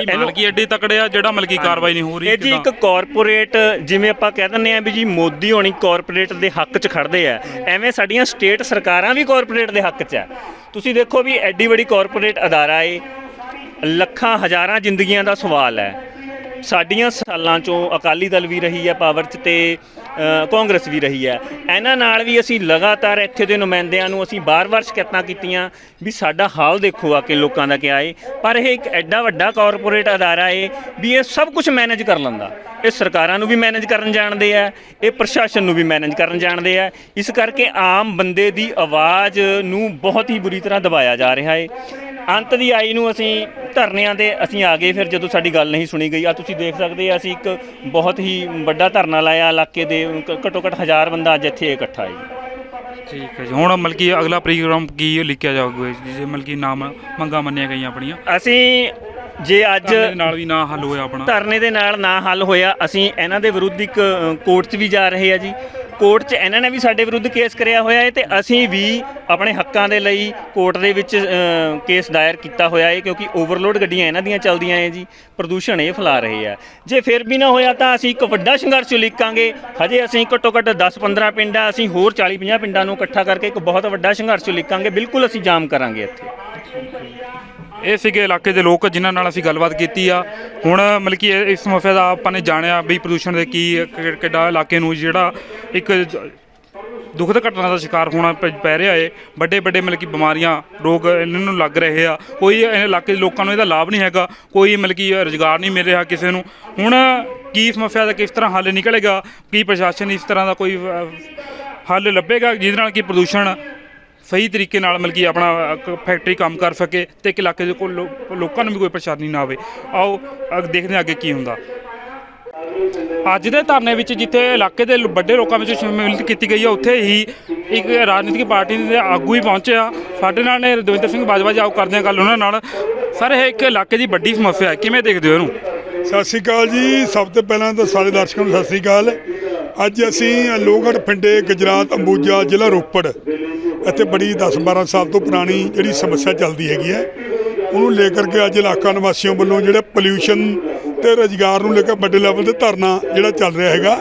ਮਾਲਕੀ ਐਡੀ ਤਕੜੇ ਆ ਜਿਹੜਾ ਮਲਕੀ ਕਾਰਵਾਈ ਨਹੀਂ ਹੋ ਰਹੀ। ਇਹ ਜੀ ਇੱਕ ਕਾਰਪੋਰੇਟ, ਜਿਵੇਂ ਆਪਾਂ ਕਹਿ ਦਿੰਦੇ ਆ ਵੀ ਜੀ ਮੋਦੀ ਹੋਣੀ ਕਾਰਪੋਰੇਟ ਦੇ ਹੱਕ 'ਚ ਖੜਦੇ ਆ, ਐਵੇਂ ਸਾਡੀਆਂ ਸਟੇਟ ਸਰਕਾਰਾਂ ਵੀ ਕਾਰਪੋਰੇਟ ਦੇ ਹੱਕ 'ਚ ਆ। ਤੁਸੀਂ ਦੇਖੋ ਵੀ ਐਡੀ ਵੱਡੀ ਕਾਰਪੋਰੇਟ ਅਦਾਰਾ ਏ, ਲੱਖਾਂ ਹਜ਼ਾਰਾਂ ਜ਼ਿੰਦਗੀਆਂ ਦਾ ਸਵਾਲ ਹੈ। ਸਾਡੀਆਂ ਸਾਲਾਂ 'ਚੋਂ ਅਕਾਲੀ ਦਲ ਵੀ ਰਹੀ ਹੈ ਪਾਵਰ 'ਚ ਤੇ ਕਾਂਗਰਸ ਵੀ ਰਹੀ ਹੈ। ਇਹਨਾਂ ਨਾਲ ਵੀ ਅਸੀਂ ਲਗਾਤਾਰ ਇੱਥੇ ਦੇ ਨੁਮਾਇੰਦਿਆਂ ਨੂੰ ਅਸੀਂ ਬਾਰ-ਬਾਰ ਸ਼ਿਕਾਇਤਾਂ ਕੀਤੀਆਂ ਵੀ ਸਾਡਾ ਹਾਲ ਦੇਖੋ ਆ ਕੇ ਲੋਕਾਂ ਦਾ ਕਿਆ ਏ, ਪਰ ਇਹ ਇੱਕ ਐਡਾ ਵੱਡਾ ਕਾਰਪੋਰੇਟ ਅਦਾਰਾ ਏ ਵੀ ਇਹ ਸਭ ਕੁਝ ਮੈਨੇਜ ਕਰ ਲੈਂਦਾ। ਇਹ ਸਰਕਾਰਾਂ ਨੂੰ ਵੀ ਮੈਨੇਜ ਕਰਨ ਜਾਣਦੇ ਆ, ਇਹ ਪ੍ਰਸ਼ਾਸਨ ਨੂੰ ਵੀ ਮੈਨੇਜ ਕਰਨ ਜਾਣਦੇ ਆ। ਇਸ ਕਰਕੇ ਆਮ ਬੰਦੇ ਦੀ ਆਵਾਜ਼ ਨੂੰ ਬਹੁਤ ਹੀ ਬੁਰੀ ਤਰ੍ਹਾਂ ਦਬਾਇਆ ਜਾ ਰਿਹਾ ਏ। ਅੰਤ ਦੀ ਆਈ ਨੂੰ ਅਸੀਂ ਧਰਨਿਆਂ ਦੇ ਅਸੀਂ ਆ ਗਏ, ਫਿਰ ਜਦੋਂ ਸਾਡੀ ਗੱਲ ਨਹੀਂ ਸੁਣੀ ਗਈ। ਆ ਤੁਸੀਂ ਦੇਖ ਸਕਦੇ ਆ, ਅਸੀਂ ਇੱਕ ਬਹੁਤ ਹੀ ਵੱਡਾ ਧਰਨਾ ਲਾਇਆ ਇਲਾਕੇ ਦੇ, ਘੱਟੋ ਘੱਟ 1000 ਬੰਦਾ ਅੱਜ ਇੱਥੇ ਇਕੱਠਾ ਹੈ ਜੀ। ਠੀਕ ਹੈ ਜੀ। ਹੁਣ ਮਲਕੀ ਅਗਲਾ ਪ੍ਰੋਗਰਾਮ ਕੀ ਲਿਖਿਆ ਜਾਊਗਾ ਜੇ ਮਲਕੀ ਨਾਮ ਮੰਗਾਂ ਮੰਨੀਆਂ ਗਈਆਂ ਆਪਣੀਆਂ? ਅਸੀਂ ਜੇ ਅੱਜ ਧਰਨੇ ਦੇ ਨਾਲ ਵੀ ਨਾ ਹੱਲ ਹੋਇਆ ਆਪਣਾ, ਧਰਨੇ ਦੇ ਨਾਲ ਨਾ ਹੱਲ ਹੋਇਆ, ਅਸੀਂ ਇਹਨਾਂ ਦੇ ਵਿਰੁੱਧ ਇੱਕ ਕੋਰਟ 'ਚ ਵੀ ਜਾ ਰਹੇ ਆ ਜੀ। ਕੋਰਟ 'ਚ ਇਹਨਾਂ ਨੇ ਵੀ ਸਾਡੇ ਵਿਰੁੱਧ ਕੇਸ ਕਰਿਆ ਹੋਇਆ ਹੈ ਤੇ ਅਸੀਂ ਵੀ ਆਪਣੇ ਹੱਕਾਂ ਦੇ ਲਈ ਕੋਰਟ ਦੇ ਵਿੱਚ ਕੇਸ ਦਾਇਰ ਕੀਤਾ ਹੋਇਆ ਹੈ, ਕਿਉਂਕਿ ਓਵਰਲੋਡ ਗੱਡੀਆਂ ਇਹਨਾਂ ਦੀਆਂ ਚੱਲਦੀਆਂ ਹੈ ਜੀ, ਪ੍ਰਦੂਸ਼ਣ ਇਹ ਫੈਲਾ ਰਹੇ ਆ। ਜੇ ਫਿਰ ਵੀ ਨਾ ਹੋਇਆ ਤਾਂ ਅਸੀਂ ਇੱਕ ਵੱਡਾ ਸੰਘਰਸ਼ ਉਲੀਕਾਂਗੇ। ਹਜੇ ਅਸੀਂ ਘੱਟੋ ਘੱਟ 10-15 ਪਿੰਡ ਆ, ਅਸੀਂ ਹੋਰ 40-50 ਪਿੰਡਾਂ ਨੂੰ ਇਕੱਠਾ ਕਰਕੇ ਇੱਕ ਬਹੁਤ ਵੱਡਾ ਸੰਘਰਸ਼ ਉਲੀਕਾਂਗੇ। ਬਿਲਕੁਲ ਅਸੀਂ ਜਾਮ ਕਰਾਂਗੇ ਇੱਥੇ। ਇਹ ਸੀਗੇ ਇਲਾਕੇ ਦੇ ਲੋਕ ਜਿਨ੍ਹਾਂ ਨਾਲ ਅਸੀਂ ਗੱਲਬਾਤ ਕੀਤੀ ਆ। ਹੁਣ ਮਤਲਬ ਕਿ ਇਸ ਸਮੱਸਿਆ ਦਾ ਆਪਾਂ ਨੇ ਜਾਣਿਆ ਵੀ ਪ੍ਰਦੂਸ਼ਣ ਦੇ ਕੀ ਕਿੱਡਾ ਇਲਾਕੇ ਨੂੰ ਜਿਹੜਾ ਇੱਕ ਦੁਖਦ ਘਟਨਾ ਦਾ ਸ਼ਿਕਾਰ ਹੋਣਾ ਪੈ ਰਿਹਾ ਏ। ਵੱਡੇ ਮਤਲਬ ਕਿ ਬਿਮਾਰੀਆਂ, ਰੋਗ ਇਹਨਾਂ ਨੂੰ ਲੱਗ ਰਹੇ ਆ। ਕੋਈ ਇਹ ਇਲਾਕੇ ਦੇ ਲੋਕਾਂ ਨੂੰ ਇਹਦਾ ਲਾਭ ਨਹੀਂ ਹੈਗਾ, ਕੋਈ ਮਤਲਬ ਕਿ ਰੁਜ਼ਗਾਰ ਨਹੀਂ ਮਿਲ ਰਿਹਾ ਕਿਸੇ ਨੂੰ। ਹੁਣ ਕੀ ਸਮੱਸਿਆ ਦਾ ਕਿਸ ਤਰ੍ਹਾਂ ਹੱਲ ਨਿਕਲੇਗਾ? ਕੀ ਪ੍ਰਸ਼ਾਸਨ ਇਸ ਤਰ੍ਹਾਂ ਦਾ ਕੋਈ ਹੱਲ ਲੱਭੇਗਾ ਜਿਹਦੇ ਨਾਲ ਕਿ ਪ੍ਰਦੂਸ਼ਣ ਸਹੀ ਤਰੀਕੇ ਨਾਲ ਮਤਲਬ ਕਿ ਆਪਣਾ ਫੈਕਟਰੀ ਕੰਮ ਕਰ ਸਕੇ ਤੇ ਇੱਕ ਇਲਾਕੇ ਦੇ ਕੋਲ ਲੋਕਾਂ ਨੂੰ ਵੀ ਕੋਈ ਪਰੇਸ਼ਾਨੀ ਨਾ ਆਵੇ? ਆਓ ਦੇਖਦੇ ਹਾਂ ਅੱਗੇ ਕੀ ਹੁੰਦਾ। ਅੱਜ ਦੇ ਧਰਨੇ ਵਿੱਚ ਜਿੱਥੇ ਇਲਾਕੇ ਦੇ ਵੱਡੇ ਲੋਕਾਂ ਵਿੱਚ ਸ਼ਮੂਲੀਅਤ ਕੀਤੀ ਗਈ ਹੈ, ਉੱਥੇ ਹੀ ਇੱਕ ਰਾਜਨੀਤਿਕ ਪਾਰਟੀ ਦੇ ਆਗੂ ਵੀ ਪਹੁੰਚੇ ਆ ਸਾਡੇ ਨਾਲ ਨੇ। ਦਵਿੰਦਰ ਸਿੰਘ ਬਾਜਵਾ ਜੀ, ਆਓ ਕਰਦੇ ਹਾਂ ਗੱਲ ਉਹਨਾਂ ਨਾਲ। ਸਰ, ਇਹ ਇੱਕ ਇਲਾਕੇ ਦੀ ਵੱਡੀ ਸਮੱਸਿਆ ਹੈ, ਕਿਵੇਂ ਦੇਖਦੇ ਹੋ ਇਹਨੂੰ? ਸਤਿ ਸ਼੍ਰੀ ਅਕਾਲ ਜੀ। ਸਭ ਤੋਂ ਪਹਿਲਾਂ ਤਾਂ ਸਾਰੇ ਦਰਸ਼ਕਾਂ ਨੂੰ ਸਤਿ ਸ਼੍ਰੀ ਅਕਾਲ। ਅੱਜ ਅਸੀਂ ਲੋਹਗੜ੍ਹ ਪਿੰਡੇ, ਗੁਜਰਾਤ, ਅੰਬੂਜਾ, ਜ਼ਿਲ੍ਹਾ ਰੋਪੜ, ਇੱਥੇ ਬੜੀ 10-12 ਸਾਲ ਤੋਂ ਪੁਰਾਣੀ ਜਿਹੜੀ ਸਮੱਸਿਆ ਚੱਲਦੀ ਹੈਗੀ ਹੈ, ਉਹਨੂੰ ਲੈ ਕਰਕੇ ਅੱਜ ਇਲਾਕਾ ਨਿਵਾਸੀਆਂ ਵੱਲੋਂ ਜਿਹੜਾ ਪੋਲਿਊਸ਼ਨ ਤੇ ਰੁਜ਼ਗਾਰ ਨੂੰ ਲੈ ਕੇ ਵੱਡੇ ਲੈਵਲ ਤੇ ਧਰਨਾ ਜਿਹੜਾ ਚੱਲ ਰਿਹਾ ਹੈਗਾ।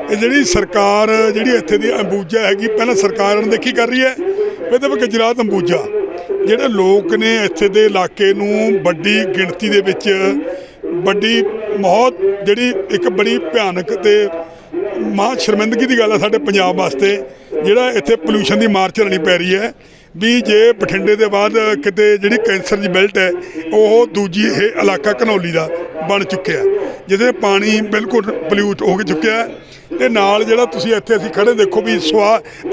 ਇਹ ਜਿਹੜੀ ਸਰਕਾਰ ਜਿਹੜੀ ਇੱਥੇ ਦੀ ਅੰਬੂਜਾ ਹੈਗੀ, ਪਹਿਲਾਂ ਸਰਕਾਰ ਅਣਦੇਖੀ ਕਰ ਰਹੀ ਹੈ। ਇਹਦੇ ਵਿੱਚ ਗੁਜਰਾਤ, ਅੰਬੂਜਾ ਜਿਹੜੇ ਲੋਕ ਨੇ ਇੱਥੇ ਦੇ ਇਲਾਕੇ ਨੂੰ ਵੱਡੀ ਗਿਣਤੀ ਦੇ ਵਿੱਚ ਵੱਡੀ ਬਹੁਤ ਜਿਹੜੀ ਇੱਕ ਬੜੀ ਭਿਆਨਕ ਤੇ ਮਹਾਂ ਸ਼ਰਮਿੰਦਗੀ ਦੀ ਗੱਲ ਹੈ ਸਾਡੇ ਪੰਜਾਬ ਵਾਸਤੇ, ਜਿਹੜਾ ਇੱਥੇ ਪੋਲਿਊਸ਼ਨ ਦੀ ਮਾਰ ਝੱਲਣੀ ਪੈ ਰਹੀ ਹੈ। ਵੀ ਜੇ ਬਠਿੰਡੇ ਦੇ ਬਾਅਦ ਕਿਤੇ ਜਿਹੜੀ ਕੈਂਸਰ ਦੀ ਬੈਲਟ ਹੈ, ਉਹ ਦੂਜੀ ਇਹ ਇਲਾਕਾ ਘਨੌਲੀ ਦਾ ਬਣ ਚੁੱਕਿਆ, ਜਿਹਦੇ ਪਾਣੀ ਬਿਲਕੁਲ ਪੋਲਿਊਟ ਹੋ ਚੁੱਕਿਆ। ਤੇ ਨਾਲ ਜਿਹੜਾ ਤੁਸੀਂ ਇੱਥੇ ਅਸੀਂ ਖੜੇ ਦੇਖੋ ਵੀ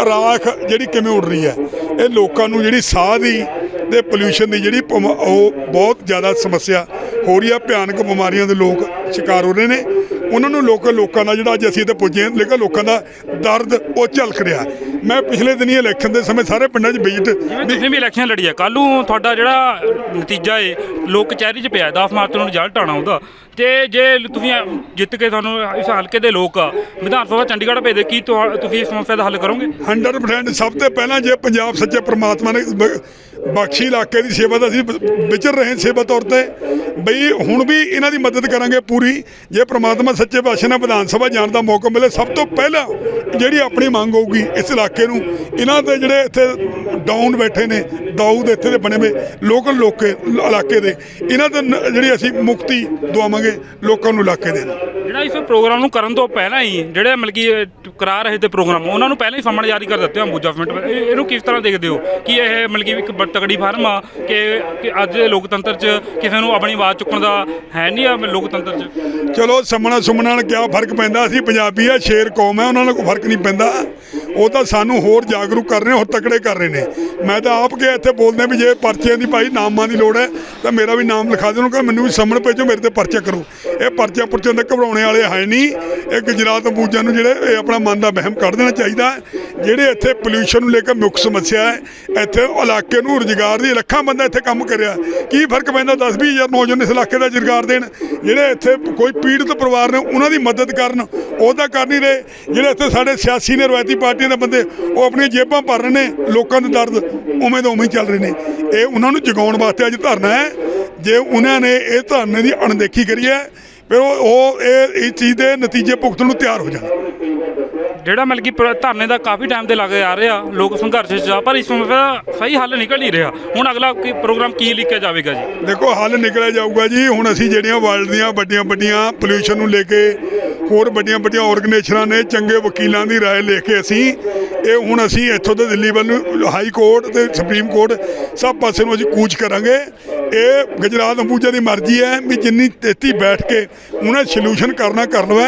ਰਾਖ ਜਿਹੜੀ ਕਿਵੇਂ ਉੱਡ ਰਹੀ ਹੈ। ਇਹ ਲੋਕਾਂ ਨੂੰ ਜਿਹੜੀ ਸਾਹ ਦੀ ਤੇ ਪੋਲਿਊਸ਼ਨ ਦੀ ਜਿਹੜੀ ਉਹ ਬਹੁਤ ਜ਼ਿਆਦਾ ਸਮੱਸਿਆ ਹੋ ਰਹੀ ਆ। ਭਿਆਨਕ ਬਿਮਾਰੀਆਂ ਦੇ ਲੋਕ ਸ਼ਿਕਾਰ ਹੋ ਰਹੇ ਨੇ। ਉਹਨਾਂ ਨੂੰ ਲੋਕਾਂ ਦਾ ਜਿਹੜਾ ਅੱਜ ਅਸੀਂ ਇੱਥੇ ਪੁੱਜੇ ਲੇਕਿਨ ਲੋਕਾਂ ਦਾ ਦਰਦ ਉਹ ਝਲਕ ਰਿਹਾ। ਮੈਂ ਪਿਛਲੇ ਦਿਨੀ ਇਲੈਕਸ਼ਨ ਦੇ ਸਮੇਂ ਸਾਰੇ ਪਿੰਡਾਂ 'ਚ ਵਿਜ਼ਿਟ, ਤੁਸੀਂ ਵੀ ਇਲੈਕਸ਼ਨ ਲੜੀ ਆ, ਕੱਲ੍ਹ ਨੂੰ ਤੁਹਾਡਾ ਜਿਹੜਾ ਨਤੀਜਾ ਏ ਲੋਕ ਕਚਹਿਰੀ 'ਚ ਪਿਆ, 10 ਮਾਰਚ ਨੂੰ ਰਿਜ਼ਲਟ ਆਉਣਾ ਉਹਦਾ, ਤੇ ਜੇ ਤੁਸੀਂ ਜਿੱਤ ਕੇ ਤੁਹਾਨੂੰ ਇਸ ਹਲਕੇ ਦੇ ਲੋਕ ਵਿਧਾਨ ਸਭਾ ਚੰਡੀਗੜ੍ਹ ਭੇਜਦੇ, ਕੀ ਤੁਸੀਂ ਇਸ ਸਮੱਸਿਆ ਦਾ ਹੱਲ ਕਰੋਗੇ? 100%। ਸਭ ਤੋਂ ਪਹਿਲਾਂ ਜੇ ਪੰਜਾਬ ਸੱਚੇ ਪ੍ਰਮਾਤਮਾ ਨੇ ਬਖਸ਼ੀ ਇਲਾਕੇ ਦੀ ਸੇਵਾ ਦਾ ਅਸੀਂ ਵਿਚਰ ਰਹੇ ਸੇਵਾ ਤੌਰ ਤੇ ਬਈ ਹੁਣ ਵੀ ਇਹਨਾਂ ਦੀ ਮਦਦ ਕਰਾਂਗੇ ਪੂਰੀ। ਜੇ ਪ੍ਰਮਾਤਮਾ ਸੱਚੇ ਪਾਤਸ਼ਾਹ ਨਾਲ ਵਿਧਾਨ ਸਭਾ ਜਾਣ ਦਾ ਮੌਕਾ ਮਿਲੇ, ਸਭ ਤੋਂ ਪਹਿਲਾਂ ਜਿਹੜੀ ਆਪਣੀ ਮੰਗ ਹੋਊਗੀ ਇਸ ਇਲਾਕੇ ਨੂੰ, ਇਹਨਾਂ ਦੇ ਜਿਹੜੇ ਇੱਥੇ ਡਾਊਨ ਬੈਠੇ ਨੇ ਦਾਊਦ ਇੱਥੇ ਦੇ ਬਣੇ ਹੋਏ ਲੋਕਲ ਇਲਾਕੇ ਦੇ, ਇਹਨਾਂ ਤੋਂ ਜਿਹੜੀ ਅਸੀਂ ਮੁਕਤੀ ਦਵਾਵਾਂਗੇ ਲੋਕਾਂ ਨੂੰ ਇਲਾਕੇ ਦੇ ਨੂੰ। ਜਿਹੜਾ ਇਸ ਪ੍ਰੋਗਰਾਮ ਨੂੰ ਕਰਨ ਤੋਂ ਪਹਿਲਾਂ ਹੀ ਜਿਹੜੇ ਮਤਲਬ ਕਿ ਕਰਾ ਰਹੇ ਤੇ ਪ੍ਰੋਗਰਾਮ, ਉਹਨਾਂ ਨੂੰ ਪਹਿਲਾਂ ਹੀ ਫੰਡ ਜਾਰੀ ਕਰ ਦਿੱਤੇ ਅੰਬੂਜਾ ਫਰੰਟ। ਇਹਨੂੰ ਕਿਸ ਤਰ੍ਹਾਂ ਦੇਖਦੇ ਹੋ ਕਿ ਇਹ ਮਤਲਬ ਕਿ ਇੱਕ ਤਕੜੀ ਫਰਮ ਆ ਕਿ ਅੱਜ ਦੇ ਲੋਕਤੰਤਰ 'ਚ ਕਿਸੇ ਨੂੰ ਆਪਣੀ ਆਵਾਜ਼ ਚੁੱਕਣ ਦਾ ਹੈ ਨਹੀਂ ਆ ਲੋਕਤੰਤਰ 'ਚ? ਚਲੋ ਸਮਣਾ ਸੁਮਣਾ ਨਾਲ ਕਿਆ ਫਰਕ ਪੈਂਦਾ, ਅਸੀਂ ਪੰਜਾਬੀ ਆ, ਸ਼ੇਰ ਕੌਮ ਹੈ, ਉਹਨਾਂ ਨਾਲ ਕੋਈ ਫਰਕ ਨਹੀਂ ਪੈਂਦਾ। ਉਹ ਤਾਂ ਸਾਨੂੰ ਹੋਰ ਜਾਗਰੂਕ ਕਰ ਰਹੇ ਨੇ, ਹੋਰ ਤਕੜੇ ਕਰ ਰਹੇ ਨੇ। ਮੈਂ ਤਾਂ ਆਪ ਕਿ ਇੱਥੇ ਬੋਲਦੇ ਵੀ ਜੇ ਪਰਚਿਆਂ ਦੀ ਭਾਈ ਨਾਮਾਂ ਦੀ ਲੋੜ ਹੈ ਤਾਂ ਮੇਰਾ ਵੀ ਨਾਮ ਲਿਖਾ ਦੇਣ, ਕਿ ਮੈਨੂੰ ਵੀ ਸਮਣ ਭੇਜੋ, ਮੇਰੇ ਤੇ ਪਰਚਾ ਕਰੋ। ਇਹ ਪਰਚਿਆਂ ਪੁਰਚਿਆਂ ਦੇ ਘਬਰਾਉਣੇ ਵਾਲੇ ਹੈ ਨਹੀਂ। ਇਹ ਗੁਜਰਾਤ ਅੰਬੂਜਾ ਨੂੰ ਜਿਹੜੇ ਇਹ ਆਪਣਾ ਮਨ ਦਾ ਵਹਿਮ ਕੱਢ ਦੇਣਾ ਚਾਹੀਦਾ। ਜਿਹੜੇ ਇੱਥੇ ਪੋਲਿਊਸ਼ਨ ਨੂੰ ਲੈ ਕੇ ਮੁੱਖ ਸਮੱਸਿਆ ਹੈ, ਇੱਥੇ ਇਲਾਕੇ ਨੂੰ ਰੁਜ਼ਗਾਰ ਦੀ ਲੱਖਾਂ ਬੰਦਾ ਇੱਥੇ ਕੰਮ ਕਰਿਆ, ਕੀ ਫਰਕ ਪੈਂਦਾ 10-20 ਹਜ਼ਾਰ ਨੌਜਵਾਨ ਇਸ ਇਲਾਕੇ ਦਾ ਰੁਜ਼ਗਾਰ ਦੇਣ। ਜਿਹੜੇ ਇੱਥੇ ਕੋਈ ਪੀੜਤ ਪਰਿਵਾਰ ਨੇ ਉਹਨਾਂ ਦੀ ਮਦਦ ਕਰਨ, ਉਹ ਤਾਂ ਕਰ ਨਹੀਂ ਰਹੇ। ਜਿਹੜੇ ਇੱਥੇ ਸਾਡੇ ਸਿਆਸੀ ਨੇ, ਰਵਾਇਤੀ ਪਾਰਟੀਆਂ ਦੇ ਬੰਦੇ, ਉਹ ਆਪਣੀਆਂ ਜੇਬਾਂ ਭਰ ਰਹੇ ਨੇ, ਲੋਕਾਂ ਦੇ ਦਰਦ ਉਵੇਂ ਦੇ ਉਵੇਂ ਹੀ ਚੱਲ ਰਹੇ ਨੇ। ਇਹ ਉਹਨਾਂ ਨੂੰ ਜਗਾਉਣ ਵਾਸਤੇ ਅੱਜ ਧਰਨਾ ਹੈ। ਜੇ ਉਹਨਾਂ ਨੇ ਇਹ ਧਰਨੇ ਦੀ ਅਣਦੇਖੀ ਕਰੀ ਹੈ, ਫਿਰ ਉਹ ਇਹ ਚੀਜ਼ ਦੇ ਨਤੀਜੇ ਭੁਗਤਣ ਨੂੰ ਤਿਆਰ ਹੋ ਜਾਣ। ਜਿਹੜਾ ਮਤਲਬ ਕਿ ਧਰਨੇ ਦਾ ਕਾਫੀ ਟਾਈਮ ਤੇ ਲੱਗ ਆ ਰਿਹਾ, ਲੋਕ ਸੰਘਰਸ਼ 'ਚ ਆ, ਪਰ ਇਸ ਸਮੱਸਿਆ ਦਾ ਸਹੀ ਹੱਲ ਨਿਕਲ ਨਹੀਂ ਰਿਹਾ। ਹੁਣ ਅਗਲਾ ਪ੍ਰੋਗਰਾਮ ਕੀ ਲਿਖਿਆ ਜਾਵੇਗਾ ਜੀ? ਦੇਖੋ ਹੱਲ ਨਿਕਲਿਆ ਜਾਊਗਾ ਜੀ। ਹੁਣ ਅਸੀਂ ਜਿਹੜੀਆਂ ਵਰਲਡ ਦੀਆਂ ਵੱਡੀਆਂ ਪੋਲਿਊਸ਼ਨ ਨੂੰ ਲੈ ਕੇ ਹੋਰ ਵੱਡੀਆਂ ਆਰਗੇਨਾਈਜੇਸ਼ਨਾਂ ਨੇ, ਚੰਗੇ ਵਕੀਲਾਂ ਦੀ ਰਾਏ ਲੈ ਕੇ ਅਸੀਂ ਇੱਥੋਂ ਤੋਂ ਦਿੱਲੀ ਵੱਲ ਨੂੰ ਹਾਈ ਕੋਰਟ ਤੇ ਸੁਪਰੀਮ ਕੋਰਟ ਸਭ ਪਾਸੇ ਨੂੰ ਅਸੀਂ ਕੂਚ ਕਰਾਂਗੇ। ਇਹ ਗੁਜਰਾਤ ਅੰਬੂਜਾ ਦੀ ਮਰਜ਼ੀ ਹੈ ਵੀ ਜਿੰਨੀ ਤੇਤੀ ਬੈਠ ਕੇ ਉਹਨਾਂ ਸੋਲੂਸ਼ਨ ਕਰਨਾ ਕਰ ਲਓ,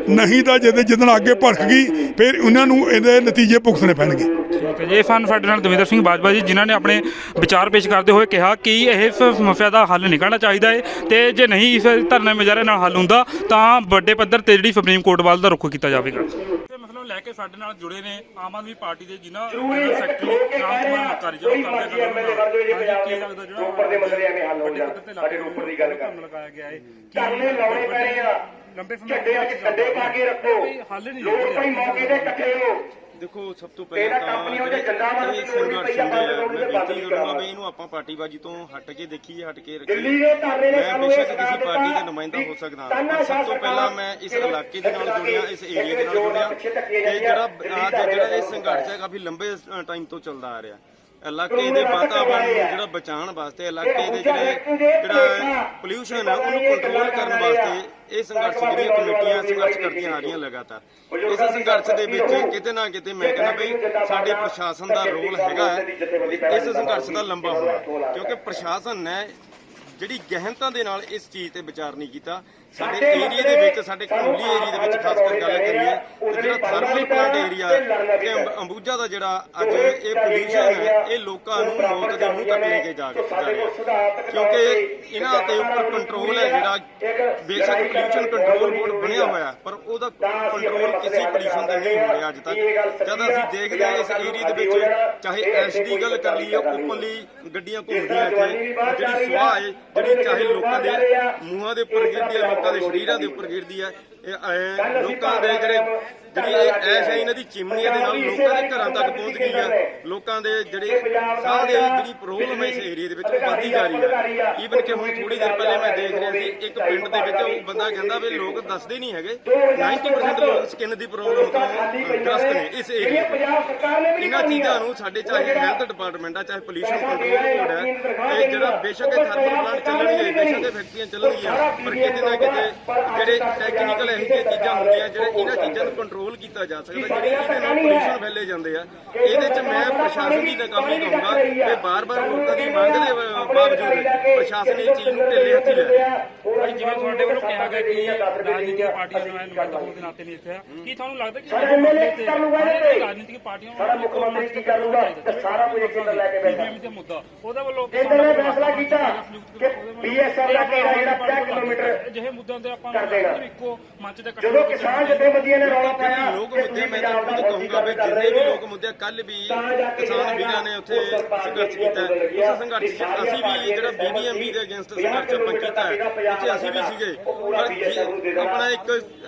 ਨਹੀਂ ਤਾਂ ਜਦੋਂ ਅੱਗੇ ਭੜਕ ਗਈ ਫਿਰ ਉਹਨਾਂ ਨੂੰ ਇਹਦੇ ਨਤੀਜੇ ਭੁਗਤਣੇ ਪੈਣਗੇ। ਠੀਕ ਹੈ ਜੀ। ਇਹ ਸਨ ਸਾਡੇ ਨਾਲ ਦਵਿੰਦਰ ਸਿੰਘ ਬਾਜਵਾ ਜੀ, ਜਿਨ੍ਹਾਂ ਨੇ ਆਪਣੇ ਵਿਚਾਰ ਪੇਸ਼ ਕਰਦੇ ਹੋਏ ਕਿਹਾ ਕਿ ਇਹ ਸਮੱਸਿਆ ਦਾ ਹੱਲ ਨਿਕਲਣਾ ਚਾਹੀਦਾ ਹੈ, ਤੇ ਜੇ ਨਹੀਂ ਇਸ ਧਰਨੇ ਮੁਜ਼ਾਹਰੇ ਨਾਲ ਹੱਲ ਹੁੰਦਾ ਤਾਂ ਵੱਡੇ ਪੱਧਰ ਤੇ ਜਿਹੜੀ ਸੁਪਰੀਮ ਕੋਰਟ ਵੱਲ ਦਾ ਰੁਖ ਕੀਤਾ ਜਾਵੇਗਾ। ਤੇ ਮਸਲਾ ਲੈ ਕੇ ਸਾਡੇ ਨਾਲ ਜੁੜੇ ਨੇ ਆਮ ਆਦਮੀ ਪਾਰਟੀ ਦੇ ਜਿਨ੍ਹਾਂ ਸੈਕਟਰੀ ਰਾਮ ਕੁਮਾਰ ਮੱਕਾਰੀ ਜੀ, ਉਹ ਕਰਦੇ ਕੀ ਲੱਗਦਾ ਜਿਹੜਾ ਵੱਡੇ ਪੱਧਰ ਤੇ ਸਾਡੇ ਰੋਪੜ ਦੀ ਗੱਲ ਲਗਾਇਆ ਗਿਆ ਹੈ ਧਰਨੇ ਲਾਉਣੇ ਪੈਣੇ ਆ, ਲੰਬੇ ਸਮੇਂ ਝੰਡਿਆਂ 'ਚ ਡੰਡੇ ਪਾ ਕੇ ਰੱਖੋ, ਹੱਲ ਨਹੀਂ ਲੋਕ ਭਾਈ ਮੌਕੇ ਤੇ ਇਕੱਠੇ ਹੋ। ਦੇਖੋ ਸਭ ਤੋਂ ਪਹਿਲਾਂ ਤਾਂ ਇਹ ਸੰਘਰਸ਼ ਹੁੰਦੇ ਆ, ਮੈਂ ਬੇਨਤੀ ਕਰੂੰਗਾ ਵੀ ਇਹਨੂੰ ਆਪਾਂ ਪਾਰਟੀਬਾਜ਼ੀ ਤੋਂ ਹਟ ਕੇ ਦੇਖੀਏ, ਹਟ ਕੇ ਰੱਖੀਏ। ਮੈਂ ਬੇਸ਼ੱਕ ਕਿਸੇ ਪਾਰਟੀ ਦਾ ਨੁਮਾਇੰਦਾ ਹੋ ਸਕਦਾ, ਪਰ ਸਭ ਤੋਂ ਪਹਿਲਾਂ ਮੈਂ ਇਸ ਇਲਾਕੇ ਦੇ ਨਾਲ ਜੁੜਿਆ, ਇਸ ਏਰੀਆ ਦੇ ਨਾਲ ਜੁੜਿਆ। ਤੇ ਜਿਹੜਾ ਇਹ ਸੰਘਰਸ਼ ਹੈ ਕਾਫੀ ਲੰਬੇ ਟਾਈਮ ਤੋਂ ਚੱਲਦਾ ਆ ਰਿਹਾ। ਇਲਾਕੇ ਦੇ ਵਾਤਾਵਰਣ ਨੂੰ ਜਿਹੜਾ ਬਚਾਉਣ ਵਾਸਤੇ, ਇਲਾਕੇ ਦੇ ਜਿਹੜਾ ਪੋਲਿਊਸ਼ਨ ਹੈ ਉਹਨੂੰ ਕੰਟਰੋਲ ਕਰਨ ਵਾਸਤੇ ਇਹ ਸੰਘਰਸ਼ ਜਿਹੜੀਆਂ ਕਮੇਟੀਆਂ ਸੰਘਰਸ਼ ਕਰਦੀਆਂ ਆ ਰਹੀਆਂ ਲਗਾਤਾਰ। ਇਸ ਸੰਘਰਸ਼ ਦੇ ਵਿੱਚ ਕਿਤੇ ਨਾ ਕਿਤੇ ਮੈਂ ਕਹਿੰਦਾ ਬਈ ਸਾਡੇ ਪ੍ਰਸ਼ਾਸਨ ਦਾ ਰੋਲ ਹੈਗਾ ਹੈ ਇਸ ਸੰਘਰਸ਼ ਦਾ ਲੰਬਾ ਹੋਣਾ, ਕਿਉਂਕਿ ਪ੍ਰਸ਼ਾਸਨ ਨੇ ਜਿਹੜੀ ਗਹਿਨਤਾ ਦੇ ਨਾਲ ਇਸ ਚੀਜ਼ ਤੇ ਵਿਚਾਰ ਨਹੀਂ ਕੀਤਾ। ਸਾਡੇ ਏਰੀਆ ਦੇ ਵਿੱਚ, ਸਾਡੇ ਘਨੌਲੀ ਏਰੀਆ ਦੇ ਵਿੱਚ ਖਾਸ ਕਰ ਗੱਲ ਕਰੀਏ ਤੇ ਜਿਹੜਾ ਥਰਮਲ ਪਲਾਂਟ ਏਰੀਆ ਤੇ ਅੰਬੂਜਾ ਦਾ ਜਿਹੜਾ ਅੱਜ ਇਹ ਪੋਲਿਊਸ਼ਨ ਹੈ, ਇਹ ਲੋਕਾਂ ਨੂੰ ਮੌਤ ਦੇ ਮੂੰਹ ਤੱਕ ਲੈ ਕੇ ਜਾ ਰਿਹਾ, ਕਿਉਂਕਿ ਇਹਨਾਂ ਦੇ ਉੱਪਰ ਕੰਟਰੋਲ ਹੈ ਜਿਹੜਾ ਬੇਸ਼ੱਕ ਪੋਲਿਊਸ਼ਨ ਕੰਟਰੋਲ ਬੋਰਡ ਬਣਿਆ ਹੋਇਆ, ਪਰ ਉਹਦਾ ਕੰਟਰੋਲ ਕਿਸੇ ਪੋਲਿਊਸ਼ਨ ਦਾ ਨਹੀਂ ਹੋ ਰਿਹਾ ਅੱਜ ਤੱਕ। ਜਦ ਅਸੀਂ ਦੇਖਦੇ ਹਾਂ ਇਸ ਏਰੀਆ ਦੇ ਵਿੱਚ, ਚਾਹੇ ਐਸ਼ ਦੀ ਗੱਲ ਕਰ ਲਈਏ, ਓਪਨਲੀ ਗੱਡੀਆਂ ਘੁੰਮਦੀਆਂ ਇੱਥੇ, ਜਿਹੜੀ ਸੁਆਹ ਹੈ ਜਿਹੜੀ ਚਾਹੇ ਲੋਕਾਂ ਦੇ ਮੂੰਹਾਂ ਦੇ ਉੱਪਰ ਗਿਰਦੀ ਹੈ, ਲੋਕਾਂ ਦੇ ਸਰੀਰਾਂ ਦੇ ਉੱਪਰ ਗਿਰਦੀ ਹੈ, ਇਹ ਲੋਕਾਂ ਦੇ ਜਿਹੜੀ ਇਹ ਐਸ਼ ਹੈ ਇਹਨਾਂ ਦੀ ਚਿਮਨੀਆਂ ਦੇ ਨਾਲ ਲੋਕਾਂ ਦੇ ਘਰਾਂ ਤੱਕ ਪਹੁੰਚ ਗਈ ਹੈ। ਲੋਕਾਂ ਦੇ ਜਿਹੜੇ ਸਾਹ ਦੇ ਜਿਹੜੀ ਪ੍ਰੋਬਲਮ ਹੈ ਇਸ ਏਰੀਆ ਦੇ ਵਿੱਚ ਉਹ ਵੱਧਦੀ ਜਾ ਰਹੀ ਹੈ। ਈਵਨ ਕਿ ਹੁਣ ਥੋੜੀ ਦੇਰ ਪਹਿਲੇ ਮੈਂ ਦੇਖ ਰਿਹਾ ਸੀ ਇੱਕ ਪਿੰਡ ਦੇ ਵਿੱਚ ਉਹ ਬੰਦਾ ਕਹਿੰਦਾ ਵੀ ਲੋਕ ਦੱਸਦੇ ਨਹੀਂ ਹੈਗੇ 90% ਲੋਕ ਸਕਿਨ ਦੀ ਪ੍ਰੋਬਲਮ ਤੋਂ ਗ੍ਰਸਤ ਨੇ ਇਸ ਏਰੀਆ ਦੇ। ਇਹਨਾਂ ਚੀਜ਼ਾਂ ਨੂੰ ਸਾਡੇ ਚਾਹੇ ਹੈਲਥ ਡਿਪਾਰਟਮੈਂਟ ਆ, ਚਾਹੇ ਪੋਲਿਊਸ਼ਨ ਕੰਟਰੋਲ ਬੋਰਡ ਹੈ, ਇਹ ਜਿਹੜਾ ਬੇਸ਼ੱਕ ਇਹ ਥਰਮਲ ਪਲਾਂਟ ਚੱਲਣਗੇ, ਬੇਸ਼ੱਕ ਇਹ ਫੈਕਟਰੀਆਂ ਚੱਲਣਗੀਆਂ, ਪਰ ਕਿਤੇ ਨਾ ਕਿਤੇ ਜਿਹੜੇ ਟੈਕਨੀਕਲ ਇਹੋ ਜਿਹੀਆਂ ਚੀਜ਼ਾਂ ਹੁੰਦੀਆਂ ਜਿਹੜੇ ਇਹਨਾਂ ਚੀਜ਼ਾਂ ਨੂੰ ਕੰਟਰੋਲ ਕੀਤਾ ਜਾ ਸਕਦਾ, ਜਿਹੜੇ ਇਹਦੇ ਨਾਲ ਪੋਲਿਊਸ਼ਨ ਫੈਲੇ ਜਾਂਦੇ ਆ। ਇਹਦੇ 'ਚ ਮੈਂ ਪ੍ਰਸ਼ਾਸਨ ਦੀ ਨਾਕਾਮੀ ਕਹੂੰਗਾ ਕਿ ਬਾਰ-ਬਾਰ ਲੋਕਾਂ ਦੀ ਮੰਗ ਦੇ ਬਾਵਜੂਦ ਪ੍ਰਸ਼ਾਸਨ ਇਹ ਚੀਜ਼ ਨੂੰ ਢਿੱਲੇ ਹੱਥੀਂ ਲੈ ਰਿਹਾ। ਭਾਈ ਜਿਵੇਂ ਤੁਹਾਡੇ ਵੱਲੋਂ ਕਿਹਾ ਗਿਆ ਕਿ ਰਾਜਨੀਤਿਕ ਪਾਰਟੀਆਂ ਨੂੰ ਨੁਮਾਇੰਦਾ ਹੋਣ ਦੇ ਨਾਤੇ ਨਹੀਂ ਇੱਥੇ ਆ, ਕੀ ਤੁਹਾਨੂੰ ਲੱਗਦਾ ਕਿ ਰਾਜਨੀਤਿਕ ਪਾਰਟੀਆਂ ਨੂੰ ਸਾਰਾ ਕੁਝ ਇੱਕ ਲੈ ਕੇ ਬੈਠਾ ਦੇ ਮੁੱਦਾ ਉਹਦੇ ਵੱਲੋਂ ਇਹਨਾਂ ਨੇ ਫੈਸਲਾ ਕੀਤਾ ਕਿ BSF ਦਾ ਘੇਰਾ ਜਿਹੜਾ 5 ਕਿਲੋਮੀਟਰ ਅਜਿਹੇ ਮੁੱਦਿਆਂ ਤੇ ਆਪਾਂ ਕਰ ਦੇਣਾ। ਇੱਕੋ ਮੰਚ ਤੇ ਇਕੱਠੇ ਜਦੋਂ ਹੋ ਕੇ ਕਿਸਾਨ ਜਥੇਬੰਦੀਆਂ ਨੇ ਰੌਲਾ ਪਾਇਆ ਲੋਕ ਮੁੱਦੇ ਮੈਂ ਤਾਂ ਖੁਦ ਕਹੂੰਗਾ ਵੀ ਜਿੰਨੇ ਵੀ ਲੋਕ ਮੁੱਦੇ ਕੱਲ ਵੀ ਕਿਸਾਨ ਵੀਰਾਂ ਨੇ ਉੱਥੇ ਸੰਘਰਸ਼ ਕੀਤਾ ਉਸ ਸੰਘਰਸ਼ 'ਚ ਅਸੀਂ ਵੀ ਜਿਹੜਾ BBMP ਦੇ ਅਗੇਂਸਟ ਸੰਘਰਸ਼ ਆਪਾਂ ਕੀਤਾ ਉੱਥੇ ਅਸੀਂ ਵੀ ਸੀਗੇ ਪਰ ਆਪਣਾ ਇੱਕ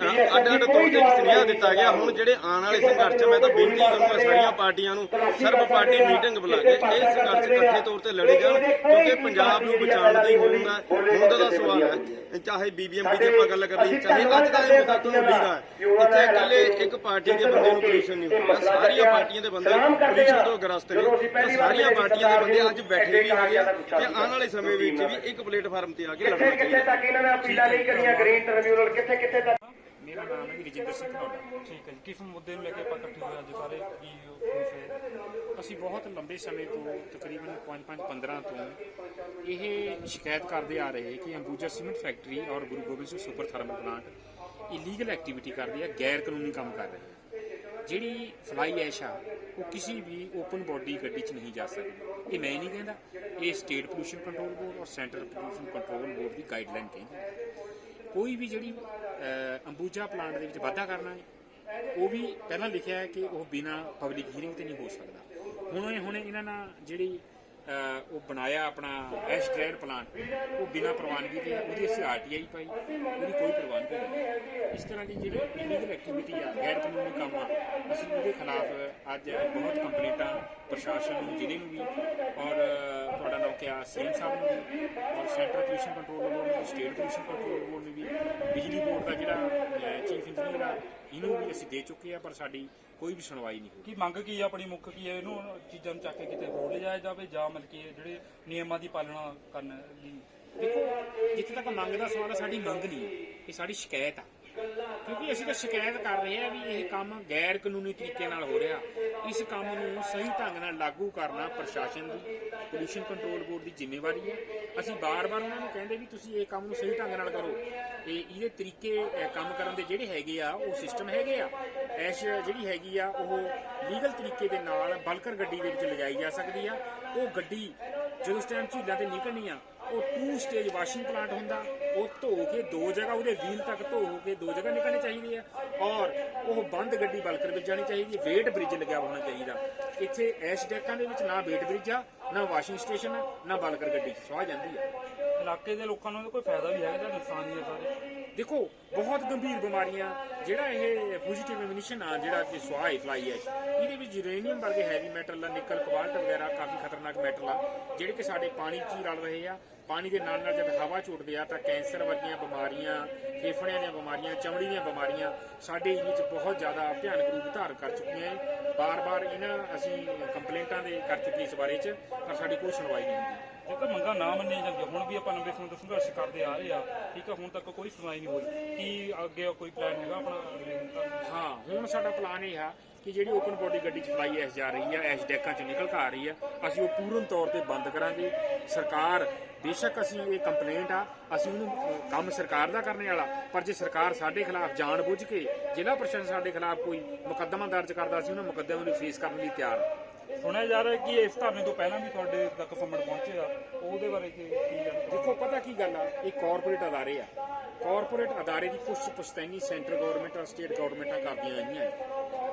ਅੱਡ-ਅੱਡ ਤੌਰ ਤੇ ਇੱਕ ਸੁਨੇਹਾ ਦਿੱਤਾ ਗਿਆ। ਹੁਣ ਜਿਹੜੇ ਆਉਣ ਵਾਲੇ ਸੰਘਰਸ਼ 'ਚ ਮੈਂ ਤਾਂ ਬੇਨਤੀ ਕਰੂੰਗਾ ਸਾਰੀਆਂ ਪਾਰਟੀਆਂ ਨੂੰ ਸਰਬ ਪਾਰਟੀ ਮੀਟਿੰਗ ਬੁਲਾ ਕੇ ਇਹ ਸੰਘਰਸ਼ ਇਕੱਠੇ ਤੌਰ ਤੇ ਲੜੇ ਜਾਣ ਕਿਉਂਕਿ ਪੰਜਾਬ ਨੂੰ ਬਚਾਉਣ ਦੀ ਹੋਂਦ ਦਾ ਸਵਾਲ ਹੈ। ਚਾਹੇ BBMP ਦੀ ਆਪਾਂ ਗੱਲ ਕਰ ਲਈਏ ਚਾਹੇ ਅੱਜ ਦਾ ਇਹ ਮੁੱਦਾ ਤੁਹਾਨੂੰ ਲੀਦਾ ਇੱਥੇ ਇਕੱਲੇ ਇੱਕ ਪਾਰਟੀ ਦੇ ਬੰਦੇ ਨੂੰ ਪੋਜੀਸ਼ਨ ਨਹੀਂ ਹੁੰਦਾ ਸਾਰੀਆਂ ਪਾਰਟੀਆਂ ਦੇ ਬੰਦੇ ਪੋਜੀਸ਼ਨ ਤੋਂ ਗ੍ਰਸਤ ਨੇ ਤਾਂ ਸਾਰੀਆਂ ਪਾਰਟੀਆਂ ਦੇ ਬੰਦੇ ਅੱਜ ਬੈਠੇ ਵੀ ਹੈਗੇ ਆ ਤੇ ਆਉਣ ਵਾਲੇ ਸਮੇਂ ਵਿੱਚ ਵੀ ਇੱਕ ਪਲੇਟਫਾਰਮ ਤੇ ਆ ਕੇ ਲੜਨਾ ਕਿੱਥੇ ਚਾਹੀਦਾ। ਤੱਕ ਇਹਨਾਂ ਨੇ ਅਪੀਲਾਂ ਨਹੀਂ ਕਰੀਆਂ ਗ੍ਰੀਨ ਟ੍ਰਿਬਿਊਨਲ ਕਿੱਥੇ ਤੱਕ ਮੇਰਾ ਨਾਮ ਹੈ ਜੀ ਰਜਿੰਦਰ ਸਿੰਘ ਖਨੌੜਾ। ਠੀਕ ਹੈ ਜੀ, ਕਿਸ ਮੁੱਦੇ ਨੂੰ ਲੈ ਕੇ ਆਪਾਂ ਇਕੱਠੇ ਹੋਏ ਅੱਜ ਸਾਰੇ ਕੀ ਵਿਸ਼ੇ? ਅਸੀਂ ਬਹੁਤ ਲੰਬੇ ਸਮੇਂ ਤੋਂ ਤਕਰੀਬਨ 5-15 ਤੋਂ ਇਹ ਸ਼ਿਕਾਇਤ ਕਰਦੇ ਆ ਰਹੇ ਕਿ ਅੰਬੂਜਾ ਸੀਮੈਂਟ ਫੈਕਟਰੀ ਔਰ Guru Gobind Singh super thermal plant illegal activity ਕਰਦੀ ਹੈ, ਗੈਰ ਕਾਨੂੰਨੀ ਕੰਮ ਕਰ ਰਹੇ ਹੈ। ਜਿਹੜੀ ਫਲਾਈ ਐਸ਼ ਆ ਉਹ ਕਿਸੇ ਵੀ ਓਪਨ ਬੋਡੀ ਗੱਡੀ 'ਚ ਨਹੀਂ ਜਾ ਸਕਦੀ। ਇਹ ਮੈਂ ਨਹੀਂ ਕਹਿੰਦਾ, ਇਹ ਸਟੇਟ ਪੋਲਿਊਸ਼ਨ ਕੰਟਰੋਲ ਬੋਰਡ ਔਰ ਸੈਂਟਰਲ ਪੋਲਿਊਸ਼ਨ ਕੰਟਰੋਲ ਬੋਰਡ ਦੀ ਗਾਈਡਲਾਈਨ ਕਹਿੰਦੀ ਹੈ। ਕੋਈ ਵੀ ਜਿਹੜੀ ਅੰਬੂਜਾ ਪਲਾਂਟ ਦੇ ਵਿੱਚ ਵਾਧਾ ਕਰਨਾ ਹੈ ਉਹ ਵੀ ਪਹਿਲਾਂ ਲਿਖਿਆ ਹੈ ਕਿ ਉਹ ਬਿਨਾਂ ਪਬਲਿਕ ਹੀਅਰਿੰਗ ਤੇ ਨਹੀਂ ਹੋ ਸਕਦਾ। ਹੁਣ ਇਹਨਾਂ ਨਾਲ ਜਿਹੜੀ ਉਹ ਬਣਾਇਆ ਆਪਣਾ ਐਸ਼ ਡਰਾਇਰ ਪਲਾਂਟ ਉਹ ਬਿਨਾਂ ਪ੍ਰਵਾਨਗੀ ਦੇ ਉਹਦੀ ਅਸੀਂ RTI ਪਾਈ, ਉਹਦੀ ਕੋਈ ਪ੍ਰਵਾਨਗੀ ਨਹੀਂ। ਇਸ ਤਰ੍ਹਾਂ ਦੀ ਜਿਹੜੀ ਇਲੀਗਲ ਐਕਟੀਵਿਟੀ ਆ ਗੈਰ ਕਾਨੂੰਨੀ ਕੰਮ ਆ ਅਸੀਂ ਉਹਦੇ ਖਿਲਾਫ ਅੱਜ ਬਹੁਤ ਕੰਪਲੇਂਟਾਂ ਪ੍ਰਸ਼ਾਸਨ ਨੂੰ ਜ਼ਿਲ੍ਹੇ ਨੂੰ ਵੀ ਔਰ ਤੁਹਾਡਾ ਨਾਮ ਕਿਹਾ CM ਸਾਹਿਬ ਨੂੰ ਵੀ ਔਰ ਸੈਂਟਰਲ ਪੋਲਿਊਸ਼ਨ ਕੰਟਰੋਲ ਬੋਰਡ ਨੂੰ ਸਟੇਟ ਪੋਲਿਊਸ਼ਨ ਕੰਟਰੋਲ ਬੋਰਡ ਨੂੰ ਵੀ ਬਿਜਲੀ ਬੋਰਡ ਦਾ ਜਿਹੜਾ ਚੀਫ ਇੰਜੀਨੀਅਰ ਆ ਇਹਨੂੰ ਵੀ ਅਸੀਂ ਦੇ ਚੁੱਕੇ ਆ ਪਰ ਸਾਡੀ ਕੋਈ ਵੀ ਸੁਣਵਾਈ ਨਹੀਂ ਹੋਈ। ਕੀ ਮੰਗ ਕੀ ਹੈ ਆਪਣੀ ਮੁੱਖ ਕੀ ਹੈ? ਇਹਨੂੰ ਚੀਜ਼ਾਂ ਨੂੰ ਚੱਕ ਕੇ ਕਿਤੇ ਹੋਰ ਲਿਜਾਇਆ ਜਾਵੇ ਜਾਂ ਮਤਲਬ ਕਿ ਜਿਹੜੇ ਨਿਯਮਾਂ ਦੀ ਪਾਲਣਾ ਕਰਨ ਦੀ? ਦੇਖੋ ਜਿੱਥੇ ਤੱਕ ਮੰਗ ਦਾ ਸਵਾਲ ਹੈ ਸਾਡੀ ਮੰਗ ਨਹੀਂ ਹੈ, ਇਹ ਸਾਡੀ ਸ਼ਿਕਾਇਤ ਆ ਕਿਉਂਕਿ ਅਸੀਂ ਤਾਂ ਸ਼ਿਕਾਇਤ ਕਰ ਰਹੇ ਹਾਂ ਵੀ ਇਹ ਕੰਮ ਗੈਰ ਕਾਨੂੰਨੀ ਤਰੀਕੇ ਨਾਲ ਹੋ ਰਿਹਾ। ਇਸ ਕੰਮ ਨੂੰ ਸਹੀ ਢੰਗ ਨਾਲ ਲਾਗੂ ਕਰਨਾ ਪ੍ਰਸ਼ਾਸਨ ਦੀ ਪੋਲਿਊਸ਼ਨ ਕੰਟਰੋਲ ਬੋਰਡ ਦੀ ਜ਼ਿੰਮੇਵਾਰੀ ਹੈ। ਅਸੀਂ ਬਾਰ-ਬਾਰ ਉਹਨਾਂ ਨੂੰ ਕਹਿੰਦੇ ਵੀ ਤੁਸੀਂ ਇਹ ਕੰਮ ਨੂੰ ਸਹੀ ਢੰਗ ਨਾਲ ਕਰੋ ਤੇ ਇਹਦੇ ਤਰੀਕੇ ਕੰਮ ਕਰਨ ਦੇ ਜਿਹੜੇ ਹੈਗੇ ਆ ਉਹ ਸਿਸਟਮ ਹੈਗੇ ਆ। ਐਸ਼ ਜਿਹੜੀ ਹੈਗੀ ਆ ਉਹ ਲੀਗਲ ਤਰੀਕੇ ਦੇ ਨਾਲ ਬਲਕਰ ਗੱਡੀ ਦੇ ਵਿੱਚ ਲਿਜਾਈ ਜਾ ਸਕਦੀ ਆ। ਉਹ ਗੱਡੀ ਜਦੋਂ ਉਸ ਟਾਈਮ ਝੀਲਾਂ ਤੇ ਨਿਕਲਣੀ ਆ ਉਹ 2 ਸਟੇਜ ਵਾਸ਼ਿੰਗ ਪਲਾਂਟ ਹੁੰਦਾ, ਉਹ ਧੋ ਕੇ 2 ਜਗ੍ਹਾ ਉਹਦੇ ਵੀਲ ਤੱਕ ਧੋ ਕੇ 2 ਜਗ੍ਹਾ ਨਿਕਲਣੀ ਚਾਹੀਦੀ ਹੈ ਔਰ ਉਹ ਬੰਦ ਗੱਡੀ ਬਲਕਰ ਵਿੱਚ ਜਾਣੀ ਚਾਹੀਦੀ ਹੈ। ਵੇਟ ਬ੍ਰਿਜ ਲੱਗਿਆ ਹੋਣਾ ਚਾਹੀਦਾ। ਇੱਥੇ ਐਸ਼ ਡੈਕਾਂ ਦੇ ਵਿੱਚ ਨਾ ਵੇਟ ਬ੍ਰਿਜ ਆ ਨਾ ਵਾਸ਼ਿੰਗ ਸਟੇਸ਼ਨ ਆ ਨਾ ਬਲਕਰ ਗੱਡੀ ਸਵਾਹ ਜਾਂਦੀ ਹੈ। ਇਲਾਕੇ ਦੇ ਲੋਕਾਂ ਨੂੰ ਕੋਈ ਫਾਇਦਾ ਵੀ ਹੈਗਾ ਜਾਂ ਨੁਕਸਾਨ ਹੀ ਹੈ ਸਾਰੇ? ਦੇਖੋ ਬਹੁਤ ਗੰਭੀਰ ਬਿਮਾਰੀਆਂ ਜਿਹੜਾ ਇਹ ਪੋਜ਼ਿਟਿਵ ਇਮਿਸ਼ਨ ਆ ਜਿਹੜਾ ਕਿ ਸਵਾਹ ਹੈ ਫਲਾਈ ਐਸ਼ ਇਹਦੇ ਵਿੱਚ ਯੂਰੇਨੀਅਮ ਵਰਗੇ ਹੈਵੀ ਮੈਟਲ ਆ, ਨਿਕਲ ਕੋਬਾਲਟ ਵਗੈਰਾ ਕਾਫੀ ਖਤਰਨਾਕ ਮੈਟਲ ਆ ਜਿਹੜੇ ਕਿ ਸਾਡੇ ਪਾਣੀ 'ਚ ਹੀ ਰਲ ਰਹੇ ਆ। ਪਾਣੀ ਦੇ ਨਾਲ ਜਦ ਹਵਾ ਝੁੱਟਦੇ ਆ ਤਾਂ ਕੈਂਸਰ ਵਰਗੀਆਂ ਬਿਮਾਰੀਆਂ, ਫੇਫੜਿਆਂ ਦੀਆਂ ਬਿਮਾਰੀਆਂ, ਚਮੜੀ ਦੀਆਂ ਬਿਮਾਰੀਆਂ ਸਾਡੇ ਏਰੀਏ 'ਚ ਬਹੁਤ ਜ਼ਿਆਦਾ ਭਿਆਨਕ ਰੂਪ ਧਾਰਨ ਕਰ ਚੁੱਕੀਆਂ ਹੈ। ਬਾਰ-ਬਾਰ ਇਹਨਾਂ ਅਸੀਂ ਕੰਪਲੇਂਟਾਂ ਦੇ ਕਰ ਚੁੱਕੇ ਇਸ ਬਾਰੇ 'ਚ ਪਰ ਸਾਡੀ ਕੋਈ ਸੁਣਵਾਈ ਨਹੀਂ ਹੁੰਦੀ। ਜੇਕਰ ਮੰਗਾਂ ਨਾ ਮੰਨੀਆਂ ਜਾਂਦੀਆਂ ਹੁਣ ਵੀ ਆਪਾਂ ਲੰਬੇ ਸਮੇਂ ਤੋਂ ਸੰਘਰਸ਼ ਕਰਦੇ ਆ ਰਹੇ ਆ, ਠੀਕ ਹੈ, ਹੁਣ ਤੱਕ ਕੋਈ ਸੁਣਵਾਈ ਨਹੀਂ ਹੋਈ। ਕੀ ਅੱਗੇ ਕੋਈ ਪਲਾਨ ਹੈਗਾ ਆਪਣਾ? ਹਾਂ ਹੁਣ ਸਾਡਾ ਪਲਾਨ ਇਹ ਆ ਕਿ ਜਿਹੜੀ ਓਪਨ ਬੋਡੀ ਗੱਡੀ 'ਚ ਫਲਾਈ ਐਸ਼ ਜਾ ਰਹੀ ਆ, ਐਸ਼ ਡੈਕਾਂ 'ਚ ਨਿਕਲ ਕੇ ਆ ਰਹੀ ਆ, ਅਸੀਂ ਉਹ ਪੂਰਨ ਤੌਰ ਤੇ ਬੰਦ ਕਰਾਂਗੇ। ਸਰਕਾਰ ਬੇਸ਼ੱਕ ਅਸੀਂ ਇਹ ਕੰਪਲੇਂਟ ਆ ਅਸੀਂ ਉਹਨੂੰ ਕੰਮ ਸਰਕਾਰ ਦਾ ਕਰਨੇ ਵਾਲਾ ਪਰ ਜੇ ਸਰਕਾਰ ਸਾਡੇ ਖਿਲਾਫ ਜਾਣ ਬੁੱਝ ਕੇ ਜ਼ਿਲ੍ਹਾ ਪ੍ਰਸ਼ਾਸਨ ਸਾਡੇ ਖਿਲਾਫ ਕੋਈ ਮੁਕੱਦਮਾ ਦਰਜ ਕਰਦਾ ਸੀ ਉਹਨਾਂ ਮੁਕੱਦਮੇ ਨੂੰ ਫੇਸ ਕਰਨ ਲਈ ਤਿਆਰ ਆ। ਸੁਣਿਆ ਜਾ ਰਿਹਾ ਕਿ ਇਸ ਧਰਨੇ ਤੋਂ ਪਹਿਲਾਂ ਵੀ ਤੁਹਾਡੇ ਤੱਕ ਸੰਮਣ ਪਹੁੰਚੇ ਆ, ਉਹਦੇ ਬਾਰੇ ਕੀ ਜਾਣਕਾਰੀ? ਦੇਖੋ ਪਤਾ ਕੀ ਗੱਲ ਆ, ਇਹ ਕਾਰਪੋਰੇਟ ਅਦਾਰੇ ਆ। ਕਾਰਪੋਰੇਟ ਅਦਾਰੇ ਦੀ ਪੁਸ਼ਤੈਨੀ ਸੈਂਟਰ ਗਵਰਨਮੈਂਟ ਔਰ ਸਟੇਟ ਗਵਰਨਮੈਂਟਾਂ ਕਰਦੀਆਂ ਆਈਆਂ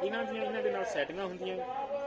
ਇਹਨਾਂ ਦੇ ਨਾਲ ਸੈਟਿੰਗਾਂ ਹੁੰਦੀਆਂ।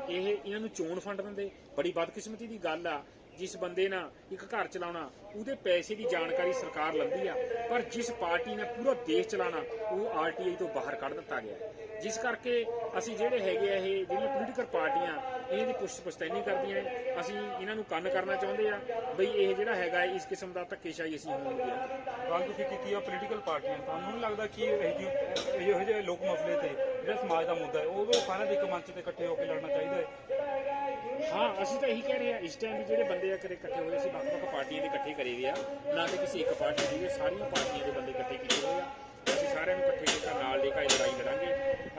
ਇਹ ਇਹਨਾਂ ਨੂੰ ਚੋਣ ਫੰਡ ਦਿੰਦੇ। ਬੜੀ ਬਦਕਿਸਮਤੀ ਦੀ ਗੱਲ ਆ ਜਿਸ ਬੰਦੇ ਨਾਲ ਇੱਕ ਘਰ ਚਲਾਉਣਾ ਉਹਦੇ ਪੈਸੇ ਦੀ ਜਾਣਕਾਰੀ ਸਰਕਾਰ ਲੈਂਦੀ ਆ ਪਰ ਜਿਸ ਪਾਰਟੀ ਨੇ ਪੂਰਾ ਦੇਸ਼ ਚਲਾਉਣਾ ਉਹ RTI ਤੋਂ ਬਾਹਰ ਕੱਢ ਦਿੱਤਾ ਗਿਆ। ਜਿਸ ਕਰਕੇ ਅਸੀਂ ਜਿਹੜੇ ਹੈਗੇ ਆ ਇਹ ਜਿਹੜੀਆਂ ਪੋਲੀਟੀਕਲ ਪਾਰਟੀਆਂ ਇਹਨਾਂ ਦੀ ਪੁਸ਼ਤੈਨੀ ਕਰਦੀਆਂ ਨੇ। ਅਸੀਂ ਇਹਨਾਂ ਨੂੰ ਕੰਨ ਕਰਨਾ ਚਾਹੁੰਦੇ ਆ ਬਈ ਇਹ ਜਿਹੜਾ ਹੈਗਾ ਇਸ ਕਿਸਮ ਦਾ ਧੱਕੇਸ਼ਾਹੀ ਅਸੀਂ ਹੋਣ ਦਿਆ। ਗੱਲ ਤੁਸੀਂ ਕੀਤੀ ਆ ਪੋਲੀਟੀਕਲ ਪਾਰਟੀਆਂ, ਤੁਹਾਨੂੰ ਨਹੀਂ ਲੱਗਦਾ ਕਿ ਇਹੋ ਜਿਹੇ ਲੋਕ ਮਸਲੇ ਤੇ ਜਿਹੜਾ ਸਮਾਜ ਦਾ ਮੁੱਦਾ ਹੈ ਉਹ ਸਾਰਿਆਂ ਦੇ ਇੱਕ ਮੰਚ ਤੇ ਇਕੱਠੇ ਹੋ ਕੇ ਲੜਨਾ ਚਾਹੀਦਾ ਹੈ? ਹਾਂ ਅਸੀਂ ਤਾਂ ਇਹੀ ਕਹਿ ਰਹੇ ਆ ਇਸ ਟਾਈਮ ਵੀ ਜਿਹੜੇ ਬੰਦੇ ਆ ਕਰੇ ਇਕੱਠੇ ਹੋਏ ਅਸੀਂ ਵੱਖ-ਵੱਖ ਪਾਰਟੀਆਂ ਦੇ ਇਕੱਠੇ ਕਰੇ ਦੇ ਆ ਨਾ ਕਿ ਕਿਸੇ ਇੱਕ ਪਾਰਟੀ ਦੇ, ਸਾਰੀਆਂ ਪਾਰਟੀਆਂ ਦੇ ਬੰਦੇ ਇਕੱਠੇ ਕੀਤੇ ਹੋਏ ਆ। ਅਸੀਂ ਸਾਰਿਆਂ ਨੂੰ ਇਕੱਠੇ ਕੀਤਾ ਨਾਲ ਲੈ ਕੇ ਲੜਾਈ ਲੜਾਂਗੇ।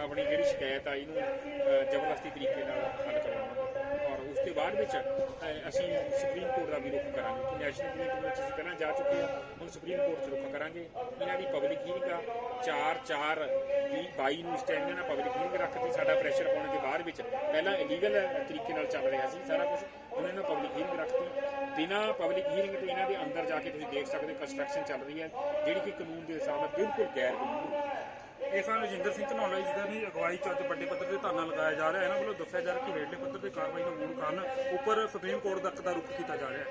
ਆਪਣੀ ਜਿਹੜੀ ਸ਼ਿਕਾਇਤ ਆ ਇਹਨੂੰ ਜ਼ਬਰਦਸਤੀ ਤਰੀਕੇ ਨਾਲ ਹੱਲ ਕਰਵਾਵਾਂਗੇ ਔਰ ਉਸ ਤੋਂ ਬਾਅਦ ਵਿੱਚ ਅਸੀਂ ਸੁਪਰੀਮ ਕੋਰਟ ਦਾ ਵੀ ਰੁਖ ਕਰਾਂਗੇ ਕਿ ਨੈਸ਼ਨਲ ਕਮੇਟੀ ਵਿੱਚ ਅਸੀਂ ਪਹਿਲਾਂ ਜਾ ਚੁੱਕੇ ਹਾਂ, ਹੁਣ ਸੁਪਰੀਮ ਕੋਰਟ 'ਚ ਰੁਖ ਕਰਾਂਗੇ। ਇਹਨਾਂ ਦੀ ਪਬਲਿਕ ਹੀਅਰਿੰਗ ਆ 4/4/22 ਨੂੰ ਇਸ ਟਾਈਮ ਇਹਨਾਂ ਪਬਲਿਕ ਹੀਅਰਿੰਗ ਰੱਖਤੀ। ਸਾਡਾ ਪ੍ਰੈਸ਼ਰ ਪਾਉਣ ਦੇ ਬਾਅਦ ਵਿੱਚ ਪਹਿਲਾਂ ਇਲੀਗਲ ਤਰੀਕੇ ਨਾਲ ਚੱਲ ਰਿਹਾ ਸੀ ਸਾਰਾ ਕੁਝ, ਹੁਣ ਇਹਨਾਂ ਪਬਲਿਕ ਹੀਅਰਿੰਗ ਰੱਖਤੀ। ਬਿਨਾਂ ਪਬਲਿਕ ਹੀਅਰਿੰਗ ਤੇ ਇਹਨਾਂ ਦੇ ਅੰਦਰ ਜਾ ਕੇ ਤੁਸੀਂ ਦੇਖ ਸਕਦੇ ਕੰਸਟਰਕਸ਼ਨ ਚੱਲ ਰਹੀ ਹੈ ਜਿਹੜੀ ਕਿ ਕਾਨੂੰਨ ਦੇ ਹਿਸਾਬ ਨਾਲ ਬਿਲਕੁਲ ਗੈਰ ਕਾਨੂੰਨੀ। ਇਸ ਨਾਲ ਰਜਿੰਦਰ ਸਿੰਘ ਧਨੌਲਾ ਜੀ ਦੀ ਅਗਵਾਈ 'ਚ ਅੱਜ ਵੱਡੇ ਪੱਧਰ ਤੇ ਧਰਨਾ ਲਗਾਇਆ ਜਾ ਰਿਹਾ ਹੈ। ਇਹਨਾਂ ਵੱਲੋਂ ਦੱਸਿਆ ਜਾ ਰਿਹਾ ਕਿ ਹੇਠਲੇ ਪੱਧਰ ਤੇ ਕਾਰਵਾਈ ਨੂੰ ਹੋਣ ਕਾਰਨ ਉੱਪਰ ਸੁਪਰੀਮ ਕੋਰਟ ਤੱਕ ਦਾ ਰੁਖ ਕੀਤਾ ਜਾ ਰਿਹਾ ਹੈ।